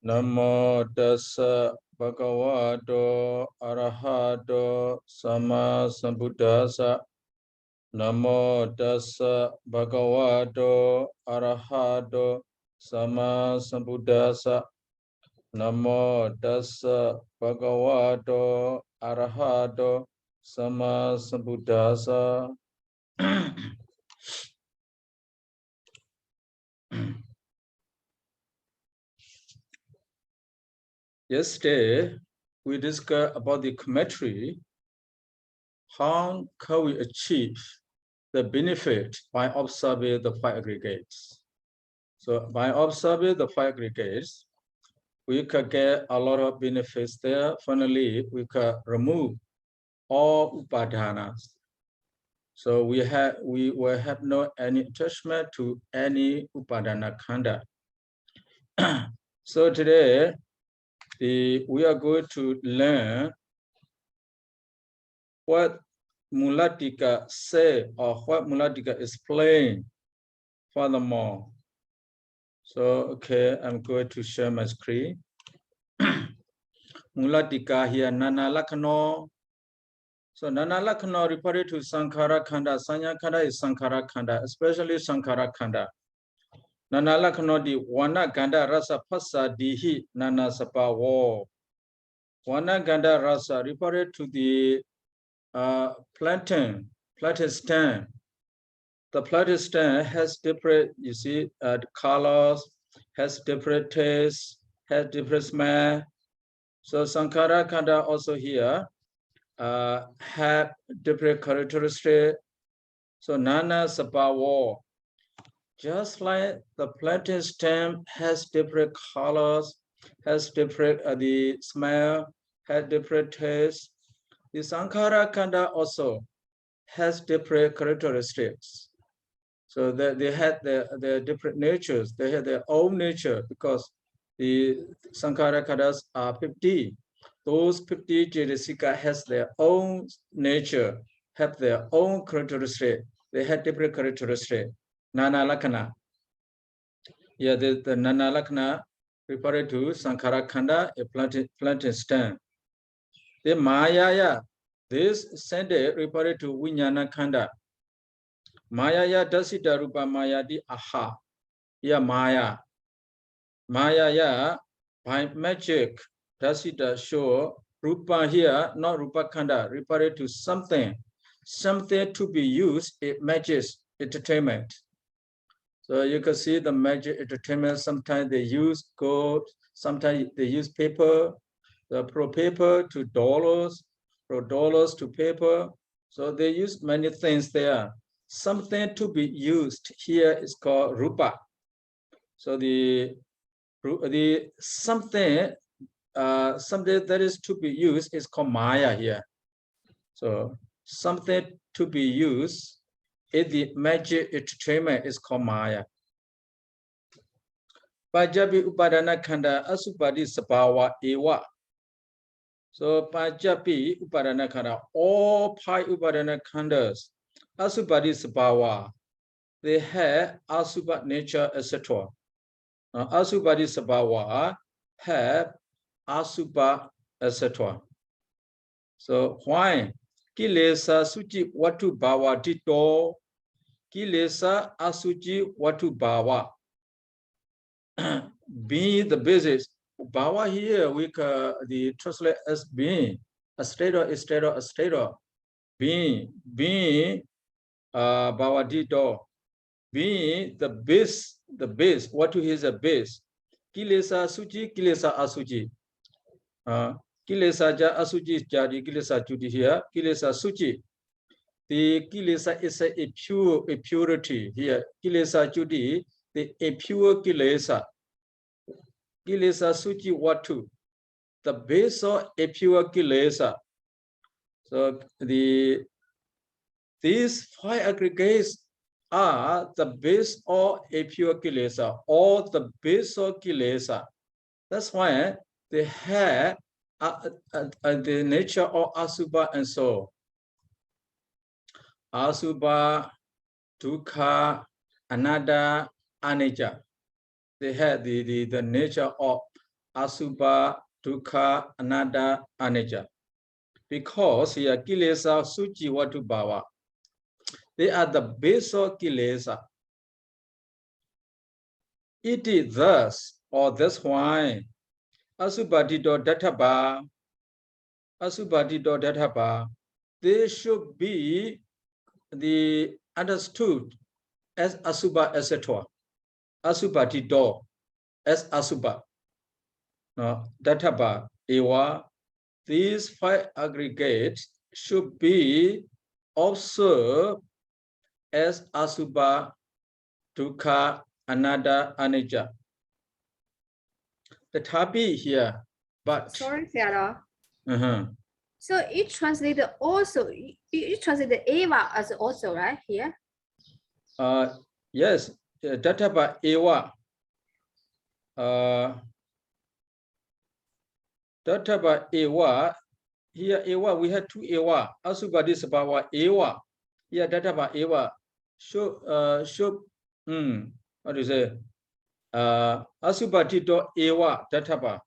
Namo tassa bhagavato arahato sama sambuddhassa. Namo tassa bhagavato arahato sama sambuddhassa. Namo tassa bhagavato arahato sama sambuddhassa. Yesterday, we discussed about the commentary. How can we achieve the benefit by observing the five aggregates? So by observing the five aggregates, we can get a lot of benefits there. Finally, we can remove all upadhanas. So we will have no any attachment to any upadana khanda. So today, we are going to learn what Mulatika say or what Mulatika explain furthermore. So, okay, I'm going to share my screen. Mulatika here, Nana Lakano. So, Nana Lakano referred to Sankhara Khanda. Sanya Khanda is Sankhara Khanda, especially Sankhara Khanda. Nana Lakano di Wana Ganda Rasa Pasa Dihi Nana Sapa Wo. Wana Ganda Rasa referred to the plantain stem. The plantain stem has different, you see, colors, has different taste, has different smell. So Sankhara Khanda also here have different characteristics. So Nana Sapawo, just like the plantain stem has different colors, has different the smell, has different taste. The Sankhara Khanda also has different characteristics. So they had their different natures. They had their own nature because the Sankhara Khandas are 50. Those 50 Jaitasika has their own nature, have their own characteristic. They had different characteristics. Nana Lakkhana. Yeah, the Nana Lakkhana referred to Sankhara Khanda, a plantain stem. The Mayaya, this sender referred to Vijnana Khanda. Mayaya dasita rupa maya di aha. Ya Maya. Maya by magic dasita show rupa here, not rupa khanda, referred to something to be used in magic entertainment. So you can see the magic entertainment, sometimes they use gold, sometimes they use paper, from paper to dollars, from dollars to paper. So they use many things there. Something to be used here is called rupa. So the something that is to be used is called maya here. So something to be used in the magic entertainment is called maya. Pajabi upadana khanda asupadi sabawa ewa. So Pajabi upadana khanda, all five upadana khandas, asupadi sabawa, they have asupa nature, etc. Asupadi sabawa have asupa, etc. So why? Kilesa suci watu bawa dito, kilesa asuci watu bawa. Being the basis. Bawa here we can translate as being, a state of. Being bawa dito. Being the base, what is a base? Kilesa suci, kilesa asuci. Kilesa ja asuci jadi kilesa judi here, kilesa suci. The kilesa is a purity here. Kilesa judi, a pure kilesa. Kilesa suci watu, the base of a pure kilesa. So these five aggregates are the base of a pure kilesa, or the base of kilesa. That's why they have the nature of asubha and so. Asubha, dukkha, anatta, anicca. They have the nature of Asubha, Dukkha, Anatta, Anicca. Because here Kilesa, Suci, Vatu, Bhava. They are the base of Kilesa. It is thus, or that's why, Asubhadito Datthabha, they should be understood as Asubha, etc. Asubhadito as Asubha. Now, Datthabha, Eva, these 5 aggregates should be observed as Asubha, Dukkha, Anatta, Anicca. The Thapi here, but sorry, Sayadaw. So it translated also. It translated Eva as also, right here. Yes, Datthabha Eva. Datthabha Eva. Here Eva, we had 2 Eva. Asubhadi Sabhava Eva. Here Datthabha Eva. What do you say? Asubhadito Eva Datthabha.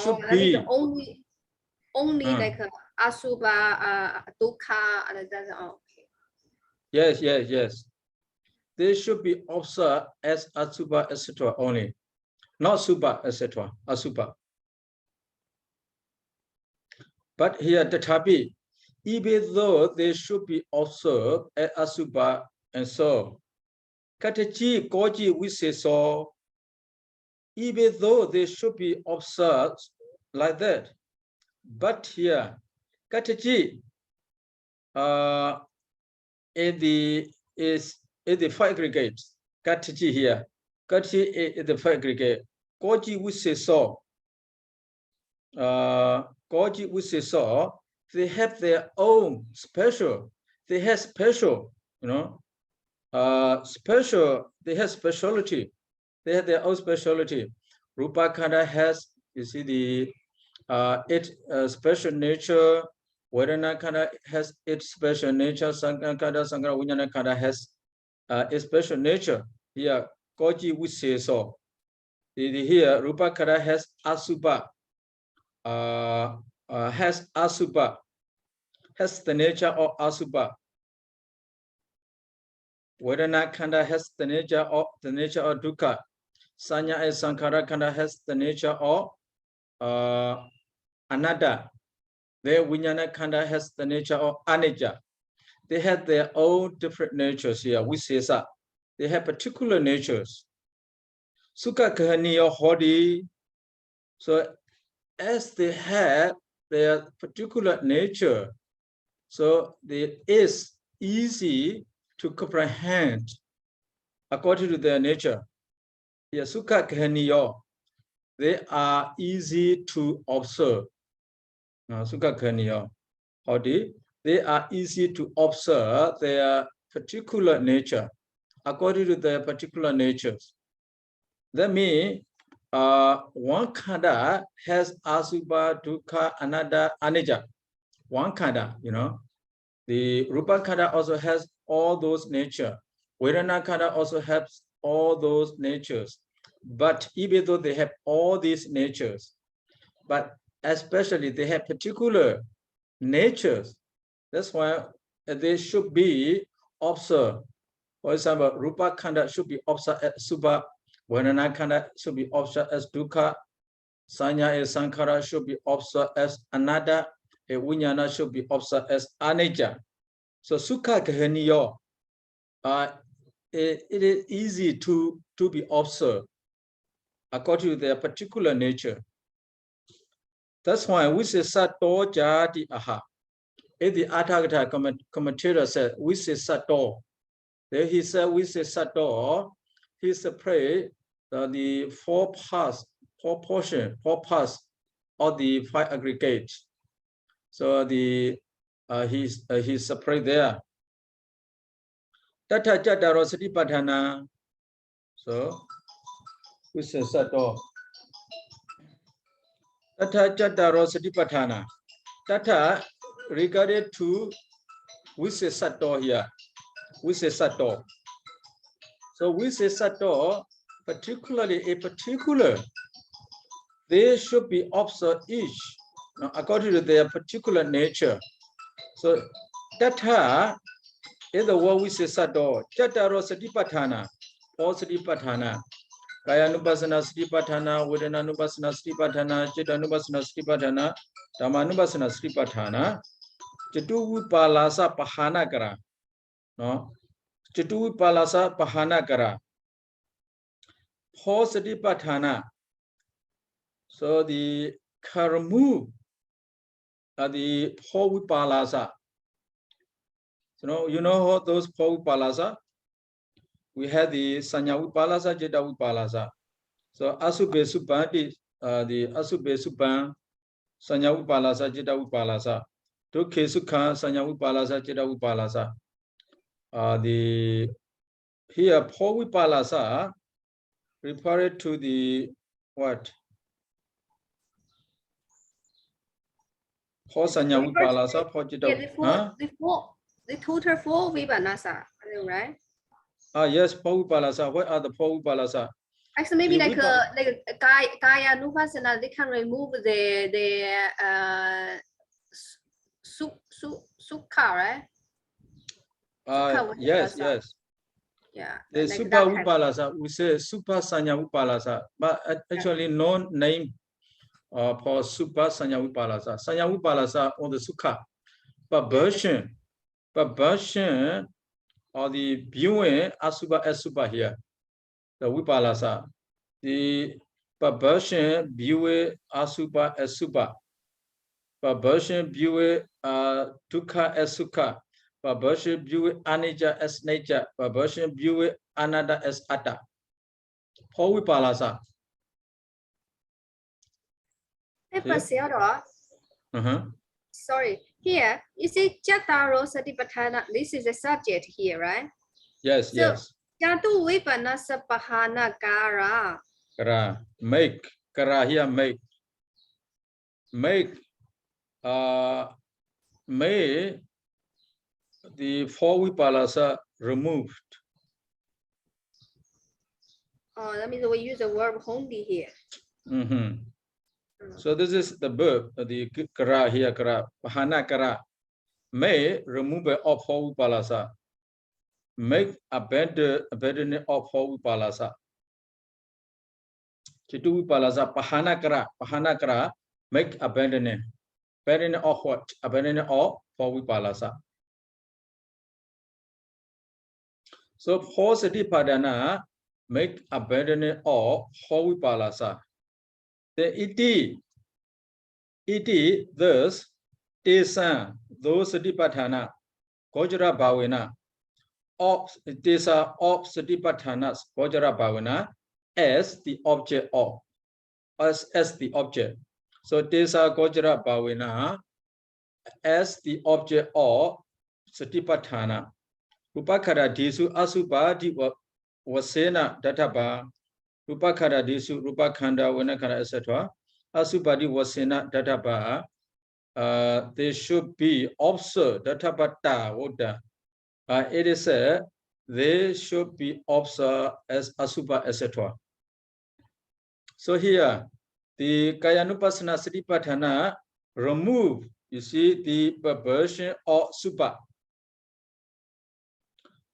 Should be only like Asubha, Dukkha, and that's okay. Yes. They should be observed as Asubha, etc. only, not Subha, etc. Asubha. But here the Thapi, even though they should be observed as Asubha and so, Katachi, Koji, we say so, even though they should be observed like that. But here, Katachi is the 5 aggregates. Katachi here. Katachi is the 5 aggregate. Koji, we say so. Koji, we say so. They have their own special. They have special, special. They have speciality. They have their own speciality. Rupa Khanda has, you see, the its special nature. Vedana Khanda has its special nature. Sankhara Khanda, Sankhara Vijnana Khanda has its special nature. Here, Koji, we say so. Here, Rupa Khanda has Asubha. Has Asubha. Has the nature of Asubha. Vedana Khanda has the nature of Dukkha. Sanya and Sankhara Khanda has the nature of Anatta. Their Vijnana Khanda has the nature of Anicca. They have their own different natures here. We say that. They have particular natures. Sukha Kahaniya Hodi. So as they have their particular nature, so it is easy to comprehend according to their nature. Yeah, Sukha Kahaniya, they are easy to observe. Sukha Kahaniya Hodi, they are easy to observe their particular nature according to their particular natures. That means one khanda has Asubha, Dukkha, Anatta, Anicca. One khanda, The Rupa khanda also has all those nature. Vedana khanda also has all those natures. But even though they have all these natures, but especially they have particular natures. That's why they should be observed. For example, Rupa khanda should be observed as Subha. Vedana Khanda should be observed as Dukkha. Sanya and Sankhara should be observed as Anatta. Vijnana should be observed as Anicca. So Sukha Kahaniya, it is easy to be observed according to their particular nature. That's why we say Sato Jati Aha. In the Aṭṭhakathā commentator said, we say Sato. Then he said, we say Sato. He separated the 4 parts of the 5 aggregates. So he separate there. Tata Jataro Satipatthana. So we say Sato. Tata Jataro Satipatthana. Tata regarded to, we say Sato here. We say Sato. So we say Sato particularly a particular, they should be observed each according to their particular nature. So Tatha is the word we say Sado. Tataro Satipatthana or Satipatthana. Kayanupasana Satipatthana, Vedananupasana Satipatthana, Chitanupasana Satipatthana, Dhammanupasana Satipatthana, Chitu Vipalasa Pahana Kara. No? Chitu Vipalasa Pahana Kara. Four Satipatthana. So the Karamu are the four Vipalasa. So you know those four Vipalasa? We had the Sanya Vipalasa, Jeta Vipalasa. So Asubhe Supan, the Asubhe Supan, Sanya Vipalasa, Jeta Vipalasa. To Kesukha, Sanya Vipalasa, Jeta Vipalasa. The here four Vipalasa referred to the what? Four Sanya Vipalasa, four Jeta. The total 4 Vipannasa, right? Yes, four Vipalasa. What are the four Vipalasa? Actually, maybe like Kaya Nupasana, they can remove the Sukha, right? Yes. Yeah. The like Super Vipalasa, we say Super Sanya Vipalasa, but actually no name for Super Sanya Vipalasa. Sanya Vipalasa on the Sukha. But version or the viewing Asuba Asuba here. The Vipalasa. The perversion viewing Asuba Asuba. Perversion viewing Dukha as Sukha. Perversion viewing Anija as nature. Perversion viewing Anada as Atta. Four Vipalasa. Sorry, here you see Jataro Satipatthana. This is the subject here, right? Yes. Jatu Vipanasa Pahana Kara. Kara. Make. Kara here make. Make the four Vipalasa removed. Oh, that means we use the verb hondi here. So this is the verb, the kara here, kara, pahana kara. May remove of four Vipalasa. Make abandoning of four Vipalasa. Chitu Vipalasa, pahana kara, make abandoning. Abandoning of what? Abandoning of four Vipalasa. So four Satipatthana make abandoning of four Vipalasa. The iti thus tesan those Satipatthana Gojara Bhavana of tesa of Satipatthana Gojara Bhavana as the object of as the object. So tesa Gojara Bhavana as the object of Satipatthana. Rupakara Disu Asuba Wasena Databa Rupakara Disu Rupakhanda Vanakara etc. Asubadi Wasena Databa. They should be observed. Databata Oda. It is said they should be observed as Asuba etc. So here the Kayanupasana Satipatthana remove, you see, the perversion of Supa.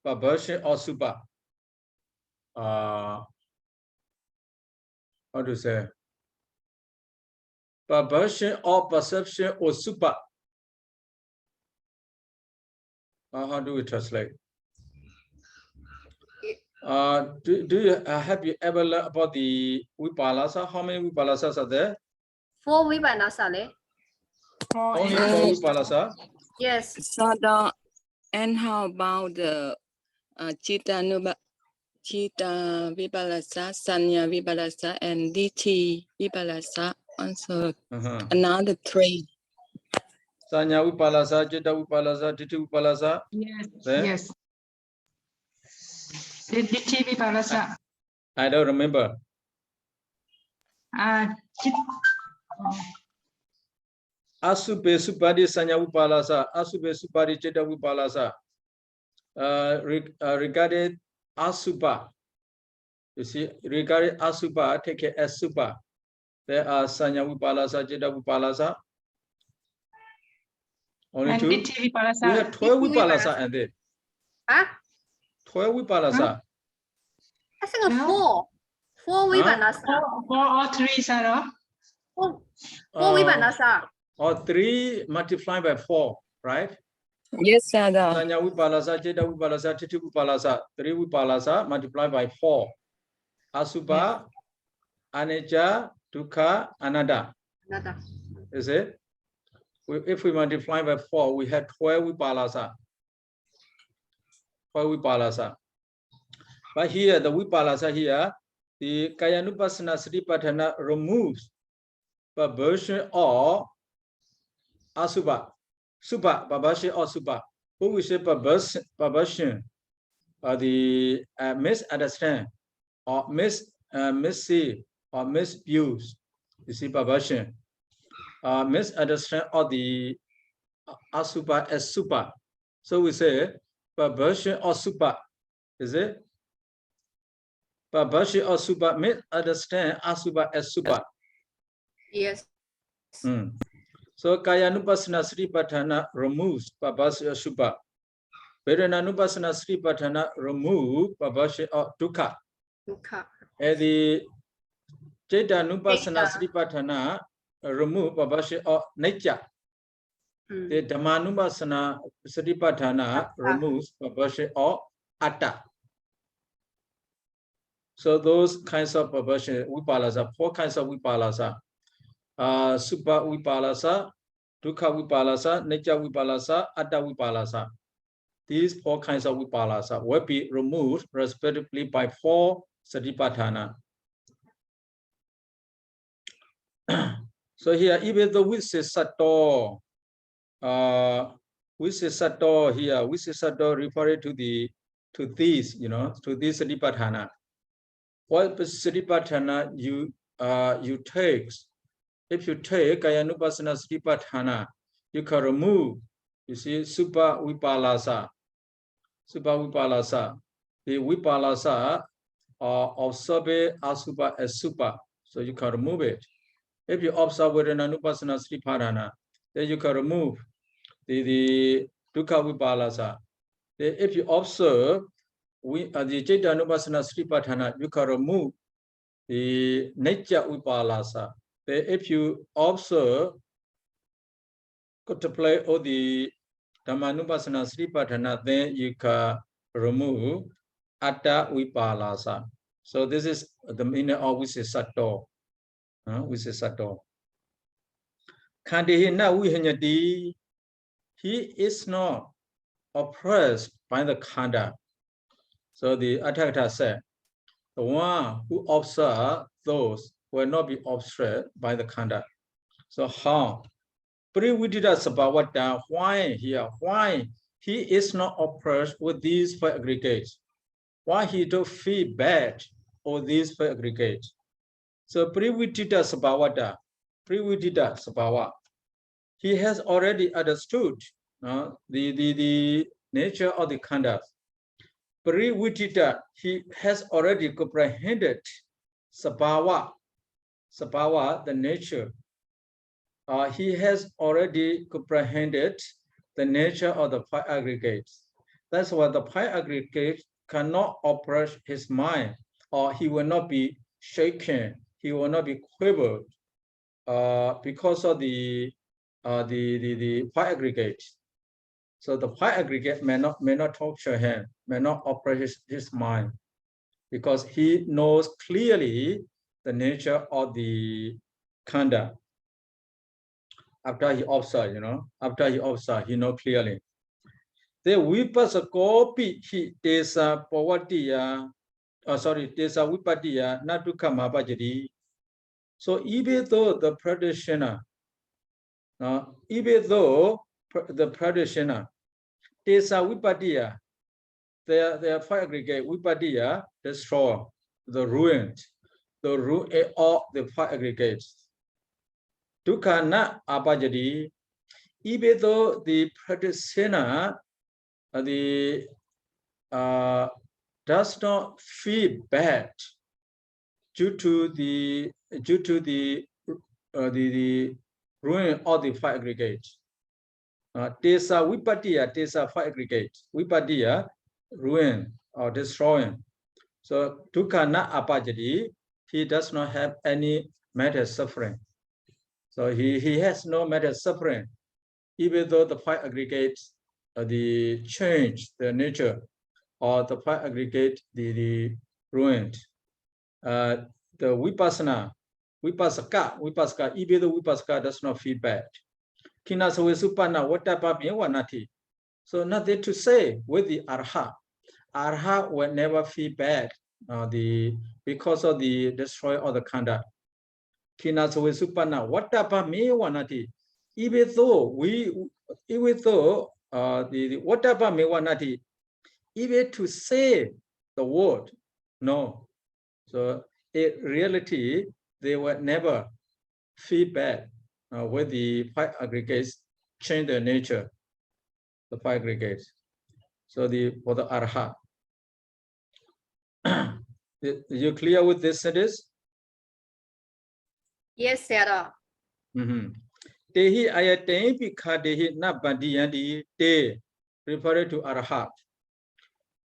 Perversion or Supa. How to say? Perversion or perception or Supa. How do we translate? Do you have you ever learned about the Vipalasa? How many Vipalasas are there? 4 Vipanasa. Only 4 Vipalasa? Yes. So and how about the Chitta Vipalasa, Sanya Vipalasa, and Ditti Vipalasa? Also another 3. Sanya Vipalasa, Chitta Vipalasa, Ditti Vipalasa? Yes. Ditti Vipalasa. I don't remember. Asubhe Supadi Sanya Vipalasa, Asubhe Supadi Chitta Vipalasa. Regarded Asuba. You see, regarding Asupa, take it as Supa. There are Sanya Vipalasa, Jeta Vipalasa. Only And two. Ditthi We Vipalasa. have 12 Vipalasa and there. Huh? 12 Vipalasa. I think Well, four. Four Vibhaṅga-aṭṭhakathā. Four or three, Sayadaw. Four Vibhaṅga-aṭṭhakathā. Or 3 multiplied by 4, right? Yes, Sayadaw. Sanya Vipalasa, Jeta Vipalasa, Titi Vipalasa, 3 Vipalasa multiplied by 4. Asupa, Anicca, Dukkha, Anatta. Another. Is it? If we multiply by 4, we have 12 Vipalasa. 12 Vipalasa. But here, the Vipalasa here, the Kayanupassana Satipatthana removes perversion or Asupa. Supa, perversion or Supa. Who we say perversion, the misunderstand or missee or misuse. You see perversion. Misunderstand or the Asupa as Supa. So we say perversion or Supa. Is it? Perversion or Supa, misunderstand Asupa as Supa. Yes. So Kayanupassana Satipatthana removes perversion or Supa. Vedananupassana Satipatthana remove perversion or Dukkha. Dukkha. And the Jetanupassana Satipatthana remove perversion or Nicca. The Dhammanupassana Satipatthana removes perversion or Atta. So those kinds of perversion, Vipalasa, 4 kinds of Vipalasa. Supa Vipalasa, Dukkha Vipalasa, Nicca Vipalasa, Atta Vipalasa. These 4 kinds of Vipalasa will be removed respectively by 4 Satipatthana. So here, even though we say Sato, here, we say Sato referring to these, to these Satipatthana. What Satipatthana you take? If you take Kayanupassana Satipatthana, you can remove, you see, Supa Vipalasa. Supa Vipalasa. The Vipalasa observe Asupa as Supa. So you can remove it. If you observe Vedananupassana Satipatthana, then you can remove the Dukkha Vipalasa. Then if you observe the Jetanupassana Satipatthana, you can remove the Nicca Vipalasa. Then if you observe, contemplate all the Dhammanupassana Satipatthana, then you can remove Atta Vipalasa. So this is the meaning of Visasato. Visasato. Khandihina Vihanyati. He is not oppressed by the Khanda. So the Aṭṭhakathā said, the one who observes those will not be obstructed by the Khanda. So how? Prividita Sabhavata, why he is not oppressed with these 5 aggregates? Why he don't feel bad for these 5 aggregates? So Prividita Sabhavata, Prividita Sabhava, he has already understood the nature of the Khandhas. Prividita, he has already comprehended Sabhava, the nature. He has already comprehended the nature of the 5 aggregates. That's why the 5 aggregates cannot oppress his mind, or he will not be shaken, he will not be quivered because of the 5 aggregates. So the 5 aggregate may not torture him, may not oppress his mind, because he knows clearly the nature of the Khanda. After he observes, he knows clearly. The vipassako he tesa pavatiya, tesa vipatiya natuka mapajati. So even though the practitioner, tesa vipatiya, their 5 aggregate vipatiya destroy the ruin of the 5 aggregates. Dukkha na apajati, even though the practitioner does not feel bad due to the ruin of the five aggregates. Tesa vipatiya, tesa five aggregates. Vipatiya, ruin or destroying. So dukkha na apajati, he does not have any matter suffering. So he has no matter suffering, even though the five aggregates the change the nature, or the five aggregate the ruined. The vipassaka, even though vipassaka does not feel bad. Kinasawe supana watapa wanati. So nothing to say with the arha. Arha will never feel bad because of the destroy of the khanda. Kinasawe supana watapa wanati. Even though the watapa wanati, even to say the word, no. So in reality, they will never feel bad with the five aggregates change their nature, the five aggregates. So for the arha. You clear with this sentence? Yes, Sayadaw. Tehi ayatain pikhadehi na bandiyanti te, referring to arhat.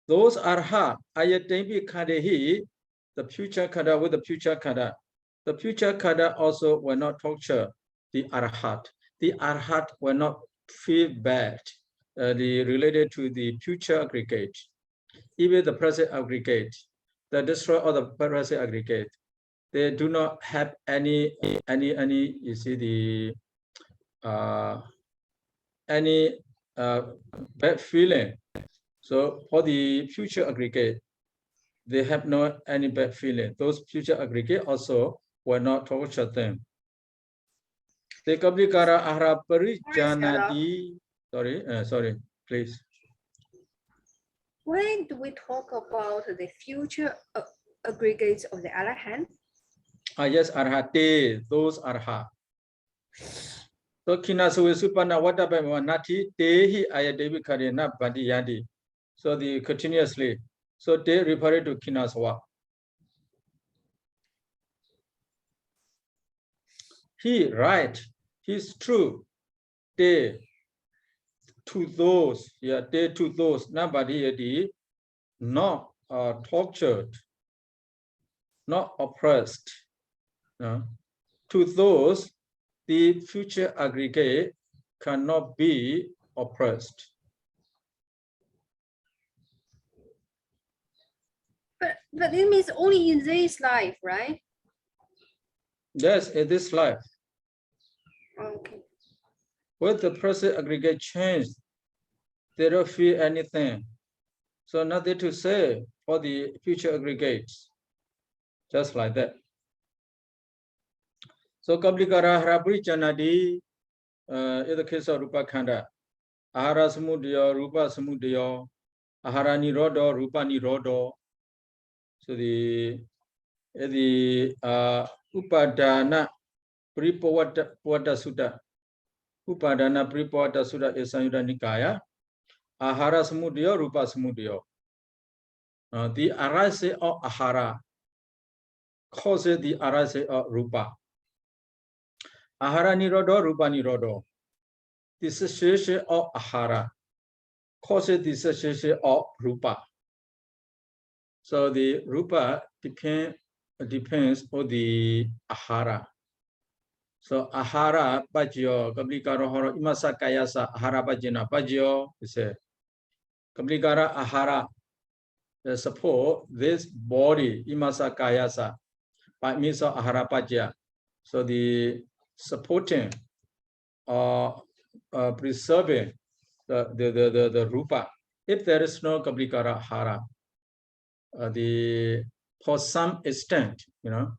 Those arhat ayatain pikhadehi, the future khanda with the future khanda. The future khanda also will not torture the arhat. The arhat will not feel bad related to the future aggregate. Even the present aggregate, the destroyer of the present aggregate, they do not have any you see the any bad feeling. So for the future aggregate, they have no any bad feeling. Those future aggregate also will not torture them. The Kaplikara Ahara Parijanadi. Sorry, please. When do we talk about the future aggregates of the Arahant? Yes, Arhate, those Arha. So Kinasuwe Supana Wataba Nati, Tehi Ayadevi Karina Bandiyandi. So the continuously. So they refer to Kinaswa. He right, he's true. They to those, they to those, nobody not tortured, not oppressed. To those, the future aggregate cannot be oppressed. But it means only in this life, right? Yes, in this life. Okay. With the present aggregate changed, they don't feel anything. So nothing to say for the future aggregates. Just like that. So Kaplikara Harapri Chanadi is the case of Rupa Khanda. Ahara Samudaya, Rupa Samudaya, Ahara Nirodo, Rupa Nirodo. So the Upadana Pripawata Sutta. Upadana Pripawata Sutta is Samyutta Nikaya. Ahara Samudaya, Rupa Samudaya. The arising of Ahara causes the arising of Rupa. Ahara Nirodo, Rupa Nirodo. The cessation of Ahara causes the cessation of Rupa. So the Rupa depends on the Ahara. So Ahara Pajyo, Kaplikara Horo Imasa Kayasa, Ahara Pajina Pajyo, is a Kaplikara Ahara. Support this body, Imasa Kayasa, by means of Ahara Pajya. So the supporting or preserving the Rupa. If there is no Kaplikara Ahara, for some extent, the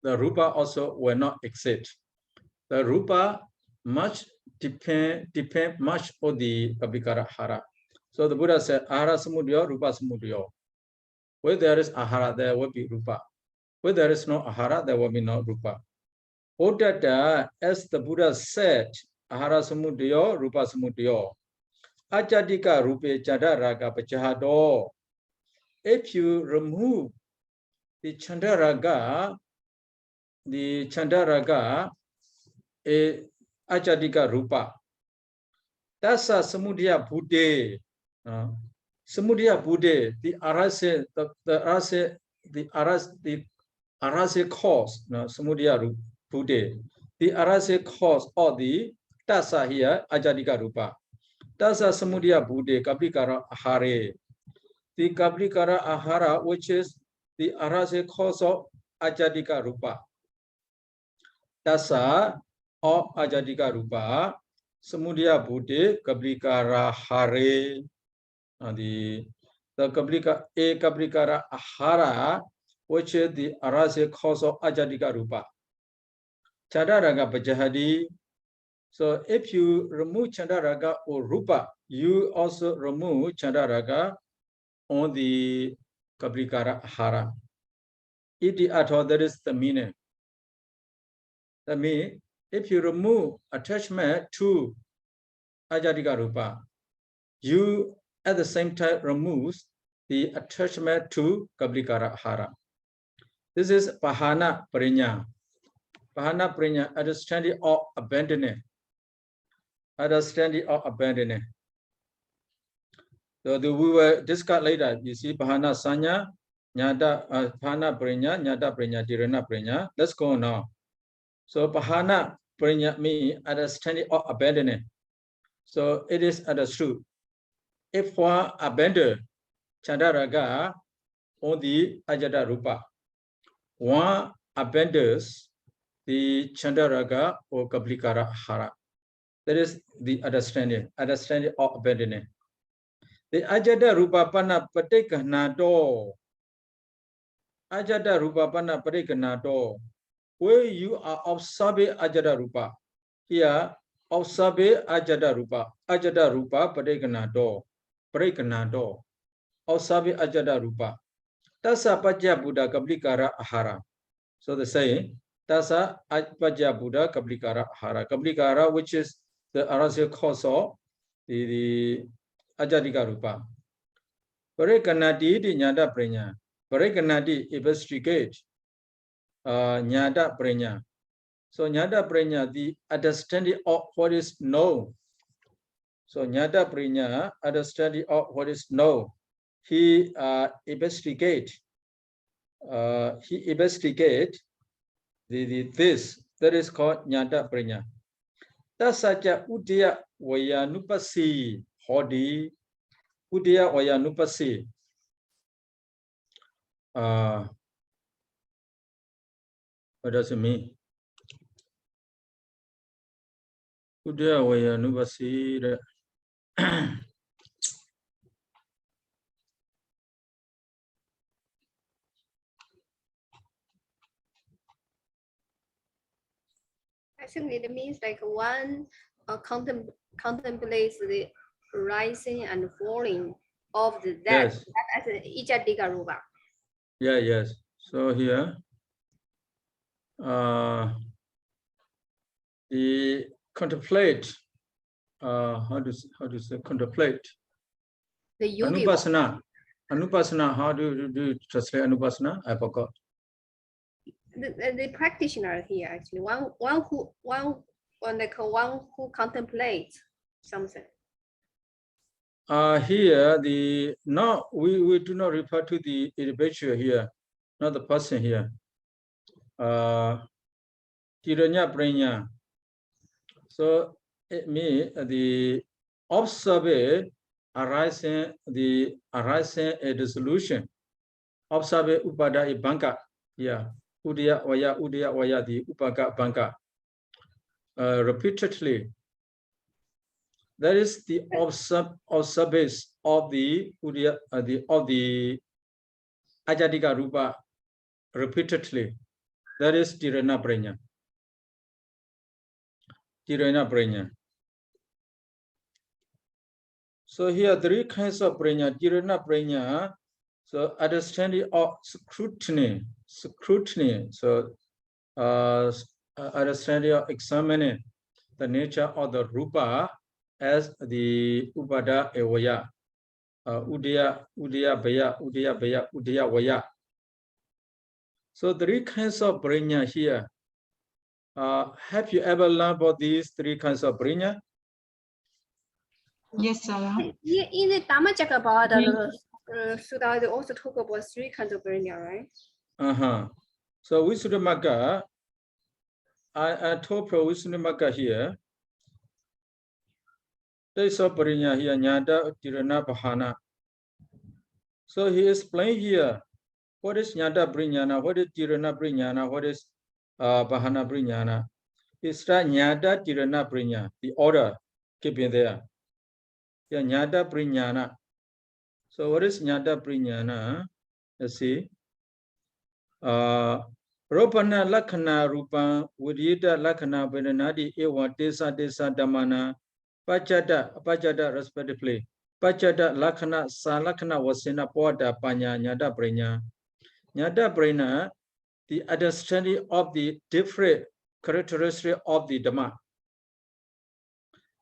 Rupa also will not exist. The Rupa much depend much on the Kaplikara Ahara. So the Buddha said, Ahara Samudaya, Rupa Samudaya. Where there is Ahara, there will be Rupa. Where there is no Ahara, there will be no Rupa. Odata, as the Buddha said, Ahara Samudaya, Rupa Samudaya. Ajatika Rupe Jada Raga Pachahado. If you remove the Chandaraga, a Ajadika Rupa. That's a Samudya Buddha. Samudya Buddha, the Arase cause, no, Samudya Buddha. The Arase cause or the Tassa here, Ajadika Rupa. Tassa Samudya Buddha, Kaplikara Ahare. The Kaplikara Ahara, which is the Arase cause of Ajadika Rupa. Tassa or Ajadika Rupa, Samudya Buddha, Kaplikara Hare. The Kaplikara Ahara, which is the Arase cause of Ajadika Rupa. Chandaraga Pajahadi. So if you remove Chandaraga or Rupa, you also remove Chandaraga on the Kaplikara Ahara. Iti Atho, that is the meaning. That means if you remove attachment to Ajadika Rupa, you at the same time remove the attachment to Kaplikara Ahara. This is Pahana Parinya. Pahana Parinya, understanding or abandoning. Understanding or abandoning. So we will discuss later. You see Pahana Sanya, Nyada, Pahana Parinya, Nyada Parinya, Tirana Parinya. Let's go now. So Pahana Parinya means understanding or abandoning. So it is understood. If one abandon Chandaraga on the Ajada Rupa, one abandons the Chandaraga or Kaplikara Ahara. That is the understanding or abandoning. The Ajada Rupa Pana Patikanato. Ajada Rupa Pana Patikanato. Where you are observing Ajada Rupa. Here, observing Ajada Rupa. Ajada Rupa Patikanato. Patikanato. Observing Ajada Rupa. Tassa Pajya Buddha Kaplikara Ahara. So the saying, Tassa Pajya Buddha Kaplikara Ahara. Kaplikara, which is the Arasya cause of the Ajadika Rupa. Parekanati di Nyada Prenya. Parekanati investigate Nyada Prenya. So Nyada Prenya, the understanding of what is known. So Nyada Prenya, understanding of what is known. He investigate this. That is called Nyada Prenya. That's such a Udaya Vayanupasi Hodi. Udaya Vayanupasi. What does it mean? Udaya Vayanupasi. I think it means like one contemplates the rising and falling of the dead. Yes. As an Ijadika Rupa. Yeah, yes. So here, the contemplate, how to say contemplate? The yogi. Anupasana, how do you translate Anupasana? I forgot. The practitioner here actually one who contemplates something. Here we do not refer to the individual here, not the person here. Tiranya Pranya. So it means the observe arising a dissolution. Observe upada Vibhaṅga. Yeah. Udaya Vaya the Vibhaṅga. Repeatedly. That is the observance of the Udaya of the Ajadika Rupa repeatedly. That is Tirana Pranya. Tirana Pranya. So here 3 kinds of Pranya. Tirana Pranya. So understanding of scrutiny. So understanding of examining the nature of the Rupa as the Upada Evaya. Udaya Vaya. So 3 kinds of brinya here. Have you ever learned about these 3 kinds of brinya? Yes, sir. In the Dhammacakkappavattana Sutta, they also talk about 3 kinds of brinya, right? So Visuddhimagga, I told Pro Visuddhimagga here. There is a brinya here, Nyata Tirana Bahana. So he explained here what is Nyata Brinyana, what is Tirana Brinyana, what is Bahana Brinyana. It's that Nyata Tirana Brinya, the order keeping there. Yeah, Nyata Brinyana. So what is Nyata Brinyana? Let's see. Ropana Lakhana Rupa Vidita Lakhana Vedanadi Ewa Desa Desa Damana Pachada respectively. Pachada Lakhana Salakhana Wasina Poda Panya Nyata Brinya. Nyata Brinya, the understanding of the different characteristics of the Dhamma.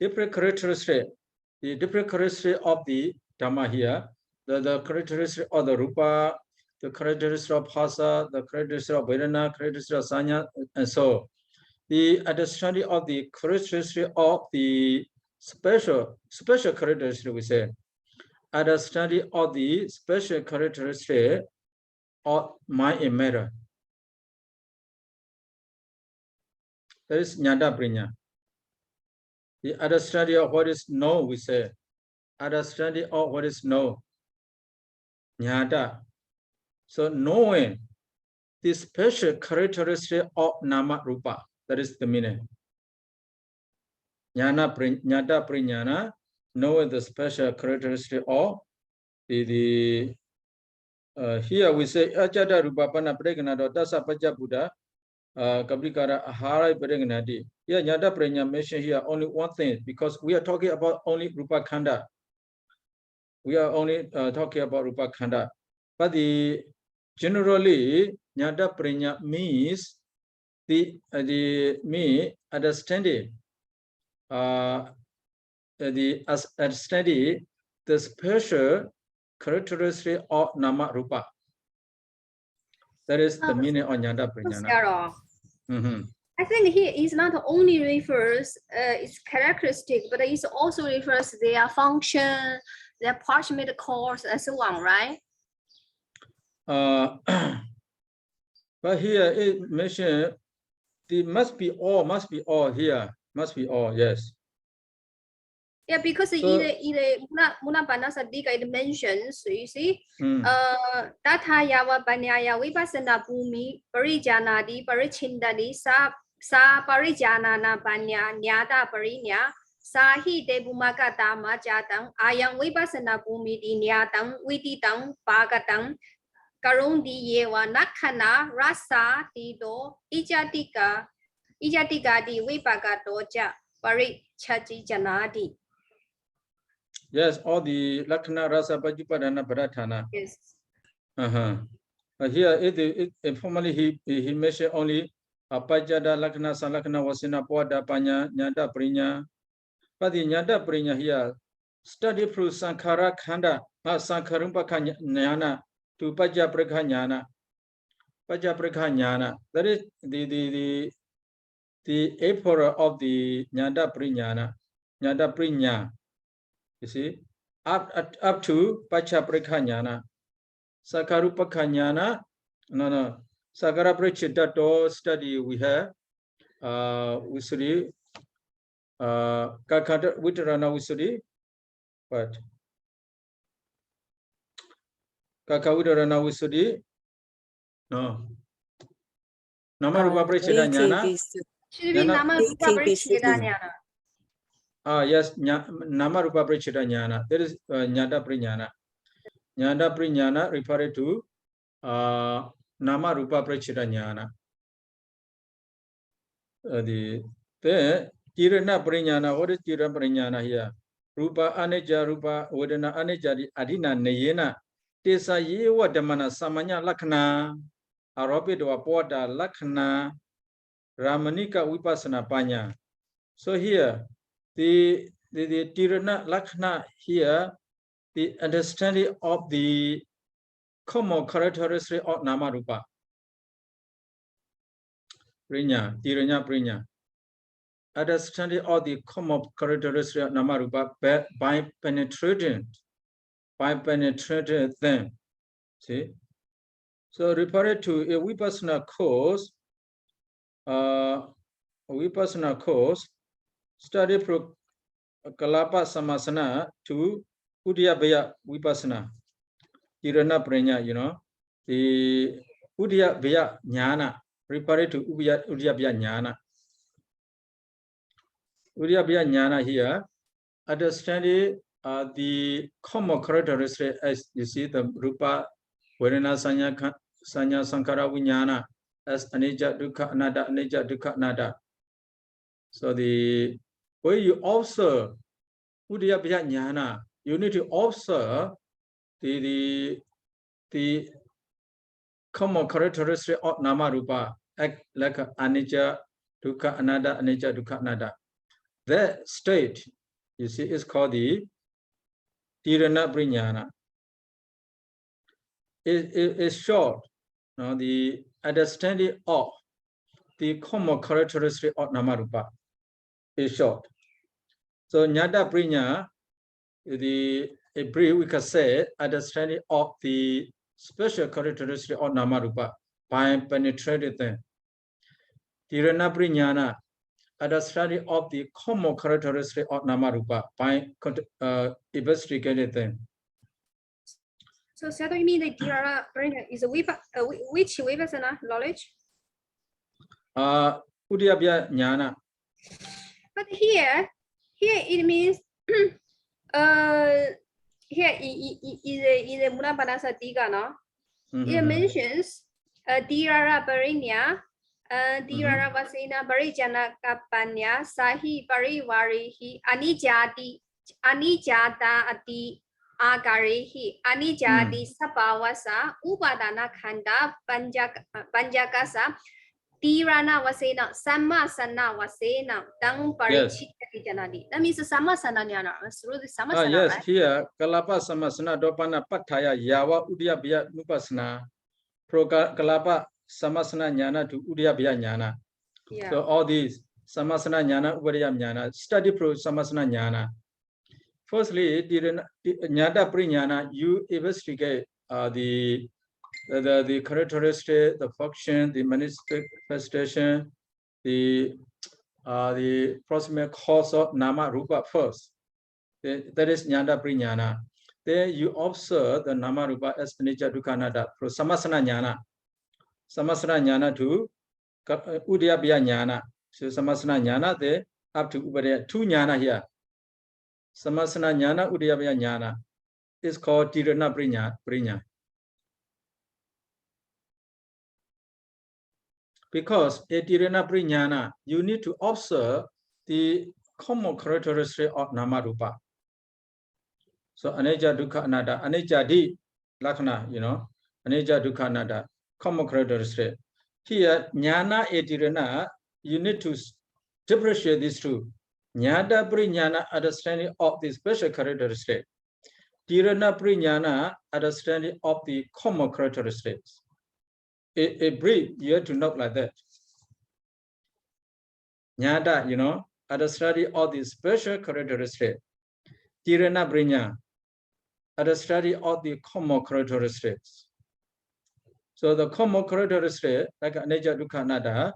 Different characteristics, the different characteristics of the Dhamma here, the characteristics of the Rupa, the characteristics of Phasa, the characteristics of Vedana, characteristics of Sanya, and so. The understanding of the characteristics of the special characteristics, we say. Understanding of the special characteristics of mind and matter. That is Nyata Brinya. The understanding of what is known, we say. Understanding of what is known. Nyata. So knowing the special characteristic of Nama Rupa. That is the meaning. Nyata Brinyana, knowing the special characteristic of the here we say Ajada Rupa Pana Pregnado Dasa Paja Buddha Kaplikara Ahara Pregnadi. Here Nyata Brinya mentioned here only one thing because we are talking about only Rupa Khanda. We are only talking about Rupa Khanda. But generally Nyata Brinya means the understanding understanding the special characteristic of Nama Rupa. That is the meaning of Nyata Brinyana. I think here is not only refers its characteristic, but it also refers their function, their proximate cause, and so on, right? But here it mentioned the must be all here, must be all, yes. Yeah, because in the Munapanasattika it mentions, so you see, Tathayava Panyaya Vipassana Bhumi Parijanadi Parichindadi Sa Parijanana Panya Nyata Parinya Sahi De Bhumakatama Jatang Ayang Vipassana Bhumi Di Nyatang Viditang Pagatang Karundi Yewa Nakhana Rasa Tido Ijatika Di Vibhaṅga-aṭṭhakathā Parichaji Janadi. Yes, all the Lakhana Rasa Pajupadana Bharatana. Yes. Here it informally he mentioned only Pajada Lakhana Salakhana Wasina Poda Panya Nyata Brinya. But the Nyata Brinya here study through Sankhara Khanda, Sankharumpa Jnana to Pajaprekha Jnana. Pajaprekha Jnana. That is the aperture of the Nyata Brinyana. Nyata Brinya. You see, up to Pajaprekha Jnana. Sakharupakha Jnana, no. Sakara Prachitato study we have. We study Kakata Vitarana we study. What? Kakavitarana we study. No. Namarupa Prachita Jnana. Should be Namarupa Prachita Jnana. Yes, Namarupa Prachita Jnana. That is Nyata Brinyana. Nyata Brinyana referred to Nama Rupa Prachita Jnana. The Tirana Brinyana, what is Tirana Brinyana here? Rupa Aneja Rupa Vedana Anejadi Adina Neyena Tesa Yewa Damana Samanya Lakhana Aropido Apoda Lakhana Ramanika Vipassana Panya. So here the Tirana Lakhana here, the understanding of the common characteristic of Nama Rupa. Prinya, Tiranya Prinya. Understanding all the common characteristics of Namarupa by penetrating them. See? So referred to a Vipassana course, study from Kalapa Samasana to Udiyabhaya Vipassana. Tirana Pranya, you know, the Udiyabhaya Jnana, referred to Udiyabhaya Jnana. Udiyabhaya Jnana here, understanding the common characteristics as you see the Rupa, Vedana Sanya Sankara Vijnana as Anicca Dukkha Anatta, Anicca Dukkha Anatta. So the way you observe Udiyabhaya Jnana, you need to observe the common characteristic of Nama Rupa, like Anicca Dukkha Anatta, Anicca Dukkha Anatta. That state, you see, is called the Tirana Prajnana. It is short, the understanding of the common characteristic of Namarupa is short. So Jnana Prajna, a brief we can say understanding of the special characteristic of Namarupa by penetrating them. Tirana Prajnana, understanding of the common characteristic of Namarupa by investigating them. So Sayadaw, you mean the Tirana Prajna is which Vipassana knowledge? Udiyabhaya Jnana. But here it means here in the Munapanasa Tika, no? It mentions Tirana Prajna, Tirana Vasena Parijana Kapanya Sahi Parivarihi Anicca Ati Agarihi Anicca Sapavasa Upadana Khanda Panjakasa Tirana Vasena Samasana Vasena Dang Parichikati Janadi. That means Samasana Jnana. Through the Samasana. Yes, right? here Kalapa Samasana Dopana Pataya Yava Udiyabhaya Nupasana Pro Kalapa Samasana Jnana to Udiyabhaya Jnana. Yeah. So all these Samasana Jnana, Udiyabhaya Jnana, study pro Samasana Jnana. Firstly, Jnana Prajnana, you investigate the characteristic, the function, the manifestation, the proximate cause of Nama Rupa first. That is Jnana Prajnana. Then you observe the Nama Rupa as Anicca Dukkha Anatta for Samasana Jnana. Samasana Jnana to Udiyabhaya Jnana. So Samasana Jnana there up to Upadaya. Two Jnana here. Samasana Jnana, Udiyabhaya Jnana is called Tirana Prajna. Because a Tirana Prajnana, you need to observe the common characteristic of Nama Rupa. So Anicca Dukkha Anatta, Anicca Di Lakkhana, you know, Anicca Dukkha Anatta, common characteristic. Here, Jnana a Tirana, you need to differentiate these two. Jnana Prajnana, understanding of the special characteristic. Tirana Prajnana, understanding of the common characteristics. A brief, you have to note like that. Jnana, you know, understanding of the special characteristics. Tirana Prajna, understanding of the common characteristics. So the common characteristics, like Anicca Dukkha Anatta,